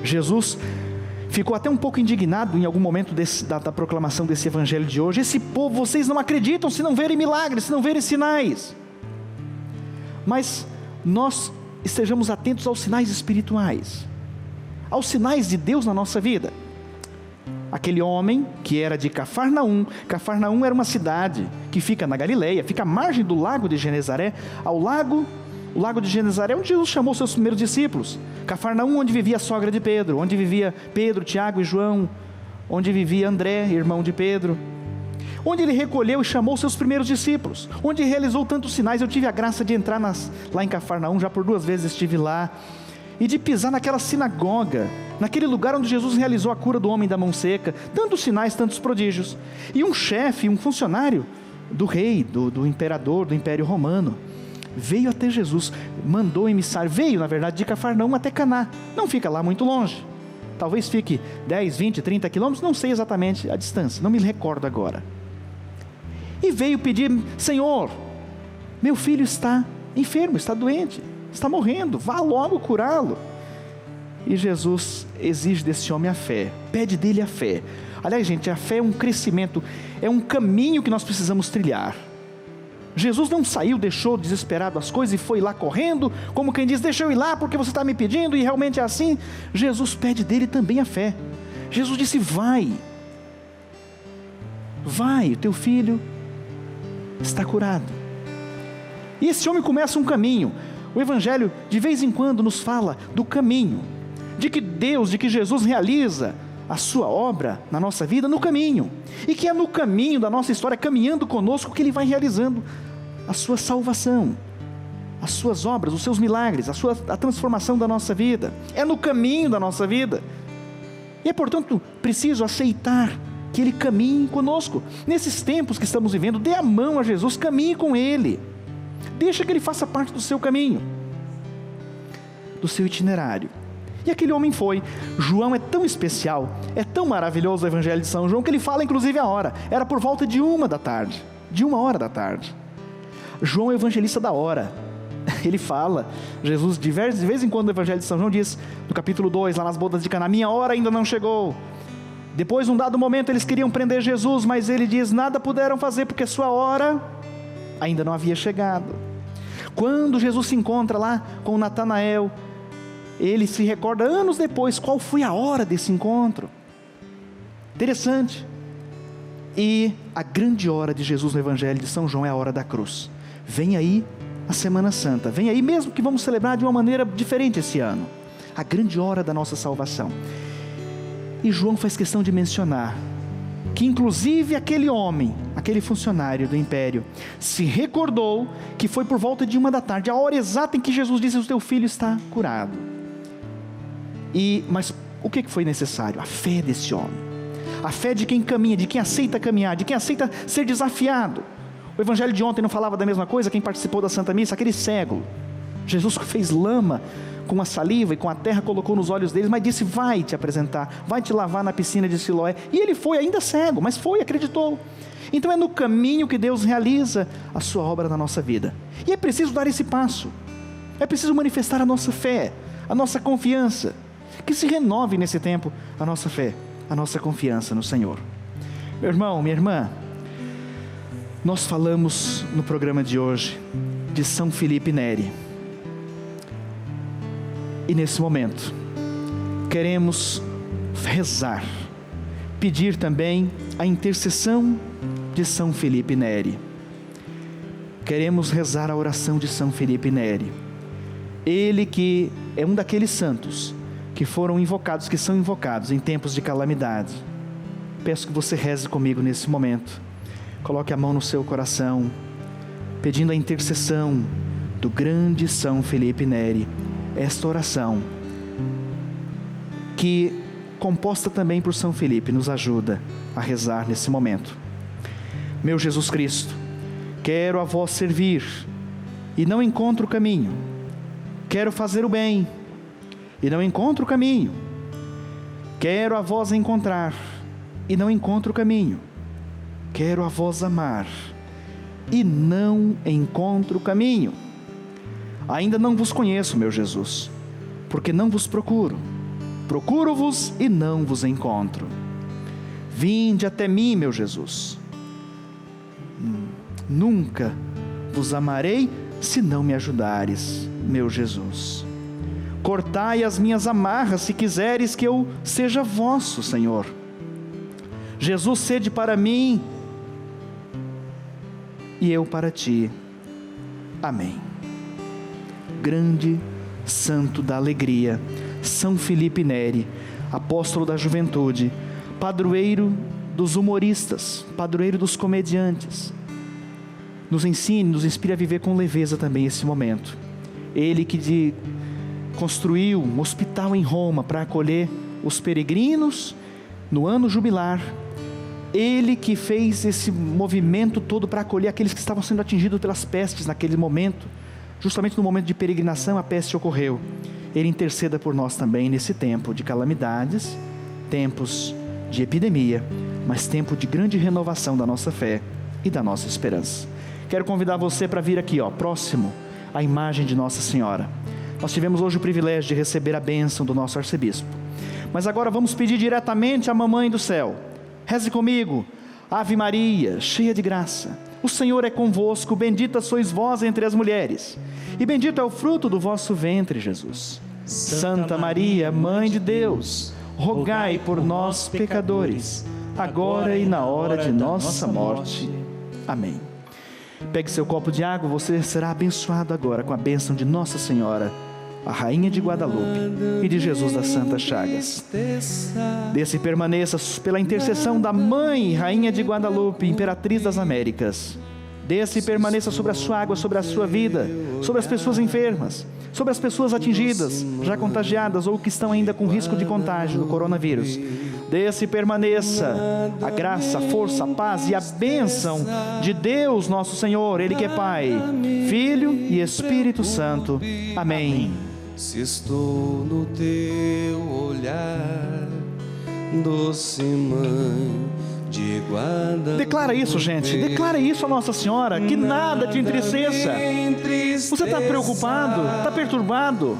Jesus ficou até um pouco indignado em algum momento da proclamação desse evangelho de hoje. Esse povo, vocês não acreditam se não verem milagres, se não verem sinais. Mas nós estejamos atentos aos sinais espirituais, aos sinais de Deus na nossa vida. Aquele homem que era de Cafarnaum era uma cidade que fica na Galileia, fica à margem do lago de Genezaré, o lago de Genezaré, onde Jesus chamou seus primeiros discípulos. Cafarnaum, onde vivia a sogra de Pedro, onde vivia Pedro, Tiago e João, onde vivia André, irmão de Pedro, onde ele recolheu e chamou seus primeiros discípulos, onde realizou tantos sinais. Eu tive a graça de entrar lá em Cafarnaum, já por 2 vezes estive lá, e de pisar naquela sinagoga, naquele lugar onde Jesus realizou a cura do homem da mão seca, tantos sinais, tantos prodígios. E um chefe, um funcionário do rei, do imperador, do Império Romano, veio até Jesus, mandou emissário, veio na verdade de Cafarnaum até Caná, não fica lá muito longe, talvez fique 10, 20, 30 quilômetros, não sei exatamente a distância, não me recordo agora. E veio pedir: Senhor, meu filho está enfermo, está doente, está morrendo, vá logo curá-lo. E Jesus exige desse homem a fé, pede dele a fé. Aliás, gente, a fé é um crescimento, é um caminho que nós precisamos trilhar. Jesus não saiu, deixou desesperado as coisas e foi lá correndo, como quem diz: deixa eu ir lá porque você está me pedindo, e realmente é assim. Jesus pede dele também a fé. Jesus disse: vai, o teu filho está curado. E esse homem começa um caminho. O evangelho de vez em quando nos fala do caminho, de que Jesus realiza a sua obra na nossa vida no caminho, e que é no caminho da nossa história, caminhando conosco, que ele vai realizando a sua salvação, as suas obras, os seus milagres, a transformação da nossa vida. É no caminho da nossa vida, e é portanto preciso aceitar que ele caminhe conosco. Nesses tempos que estamos vivendo, dê a mão a Jesus, caminhe com ele, deixa que ele faça parte do seu caminho, do seu itinerário. E aquele homem foi. João é tão especial, é tão maravilhoso o evangelho de São João, que ele fala inclusive a hora, era por volta de 1 hora da tarde. João é o evangelista da hora. Ele fala, Jesus de vez em quando no evangelho de São João diz, no capítulo 2, lá nas bodas de Caná: minha hora ainda não chegou. Depois, num dado momento, eles queriam prender Jesus, mas ele diz: nada puderam fazer, porque sua hora ainda não havia chegado. Quando Jesus se encontra lá com Natanael, ele se recorda anos depois qual foi a hora desse encontro. Interessante. E a grande hora de Jesus no evangelho de São João é a hora da cruz. Vem aí a Semana Santa, vem aí, mesmo que vamos celebrar de uma maneira diferente esse ano, a grande hora da nossa salvação. E João faz questão de mencionar que inclusive aquele homem, aquele funcionário do império, se recordou que foi por volta de 1 da tarde, a hora exata em que Jesus disse: o teu filho está curado. Mas o que foi necessário? A fé desse homem, a fé de quem caminha, de quem aceita caminhar, de quem aceita ser desafiado. O evangelho de ontem não falava da mesma coisa? Quem participou da Santa Missa, aquele cego, Jesus fez lama com a saliva e com a terra, colocou nos olhos deles, mas disse: vai te apresentar, vai te lavar na piscina de Siloé. E ele foi ainda cego, mas foi, acreditou. Então é no caminho que Deus realiza a sua obra na nossa vida, e é preciso dar esse passo, é preciso manifestar a nossa fé, a nossa confiança, que se renove nesse tempo a nossa fé, a nossa confiança no Senhor. Meu irmão, minha irmã, nós falamos no programa de hoje de São Filipe Neri, e nesse momento queremos rezar, pedir também a intercessão de São Felipe Neri. Queremos rezar a oração de São Felipe Neri. Ele que é um daqueles santos que foram invocados, que são invocados em tempos de calamidade. Peço que você reze comigo nesse momento. Coloque a mão no seu coração, pedindo a intercessão do grande São Felipe Neri. Esta oração, que composta também por São Felipe, nos ajuda a rezar nesse momento. Meu Jesus Cristo, quero a vós servir e não encontro o caminho. Quero fazer o bem e não encontro o caminho. Quero a vós encontrar e não encontro o caminho. Quero a vós amar e não encontro o caminho. Ainda não vos conheço, meu Jesus, porque não vos procuro. Procuro-vos e não vos encontro. Vinde até mim, meu Jesus. Nunca vos amarei se não me ajudares, meu Jesus. Cortai as minhas amarras se quiseres que eu seja vosso, Senhor. Jesus, sede para mim e eu para ti. Amém. Grande santo da alegria, São Felipe Neri, apóstolo da juventude, padroeiro dos humoristas, padroeiro dos comediantes, nos ensine, nos inspire a viver com leveza também esse momento. Ele que construiu um hospital em Roma para acolher os peregrinos no ano jubilar. Ele que fez esse movimento todo para acolher aqueles que estavam sendo atingidos pelas pestes naquele momento. Justamente no momento de peregrinação a peste ocorreu. Ele interceda por nós também nesse tempo de calamidades, tempos de epidemia, mas tempo de grande renovação da nossa fé e da nossa esperança. Quero convidar você para vir aqui, próximo à imagem de Nossa Senhora. Nós tivemos hoje o privilégio de receber a bênção do nosso arcebispo. Mas agora vamos pedir diretamente à Mamãe do Céu. Reze comigo. Ave Maria, cheia de graça, o Senhor é convosco, bendita sois vós entre as mulheres, e bendito é o fruto do vosso ventre, Jesus. Santa Maria, Mãe de Deus, rogai por nós, pecadores, agora e na hora de nossa morte. Amém. Pegue seu copo de água, você será abençoado agora com a bênção de Nossa Senhora, a Rainha de Guadalupe e de Jesus das Santas Chagas. Desça e permaneça pela intercessão da Mãe, Rainha de Guadalupe, Imperatriz das Américas. Desça e permaneça sobre a sua água, sobre a sua vida, sobre as pessoas enfermas, sobre as pessoas atingidas, já contagiadas ou que estão ainda com risco de contágio do coronavírus. Desça e permaneça a graça, a força, a paz e a bênção de Deus nosso Senhor, Ele que é Pai, Filho e Espírito Santo. Amém. Se estou no teu olhar, doce Mãe de Guadalupe. Declara isso, gente. Declara isso a Nossa Senhora. Que nada te entristeça. Você está preocupado? Está perturbado?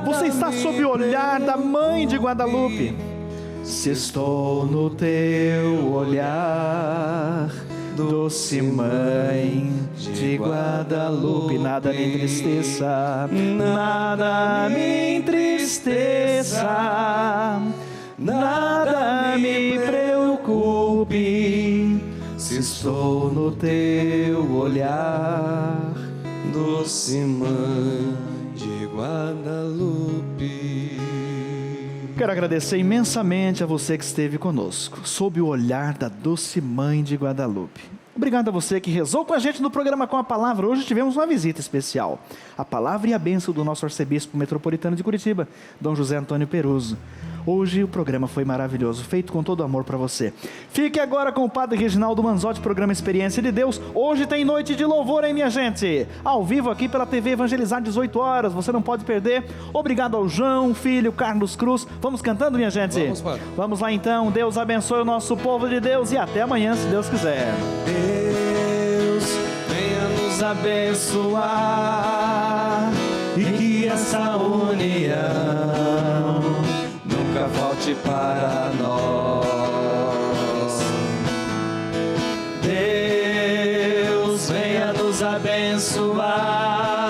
Você está sob o olhar da Mãe de Guadalupe. Se estou no teu olhar, doce Mãe de Guadalupe, nada me entristeça, nada me entristeça, nada me preocupe, se estou no teu olhar, doce Mãe de Guadalupe. Quero agradecer imensamente a você que esteve conosco, sob o olhar da doce Mãe de Guadalupe. Obrigado a você que rezou com a gente no programa Com a Palavra. Hoje tivemos uma visita especial. A palavra e a bênção do nosso arcebispo metropolitano de Curitiba, Dom José Antônio Peruso. Hoje o programa foi maravilhoso, feito com todo amor para você. Fique agora com o Padre Reginaldo Manzotti, programa Experiência de Deus. Hoje tem noite de louvor, hein, minha gente? Ao vivo aqui pela TV Evangelizar, 18 horas, você não pode perder. Obrigado ao João, filho, Carlos Cruz. Vamos cantando, minha gente? Vamos, Padre. Vamos lá então. Deus abençoe o nosso povo de Deus e até amanhã, se Deus quiser. Deus, venha nos abençoar e que essa união nunca falte para nós. Deus, venha nos abençoar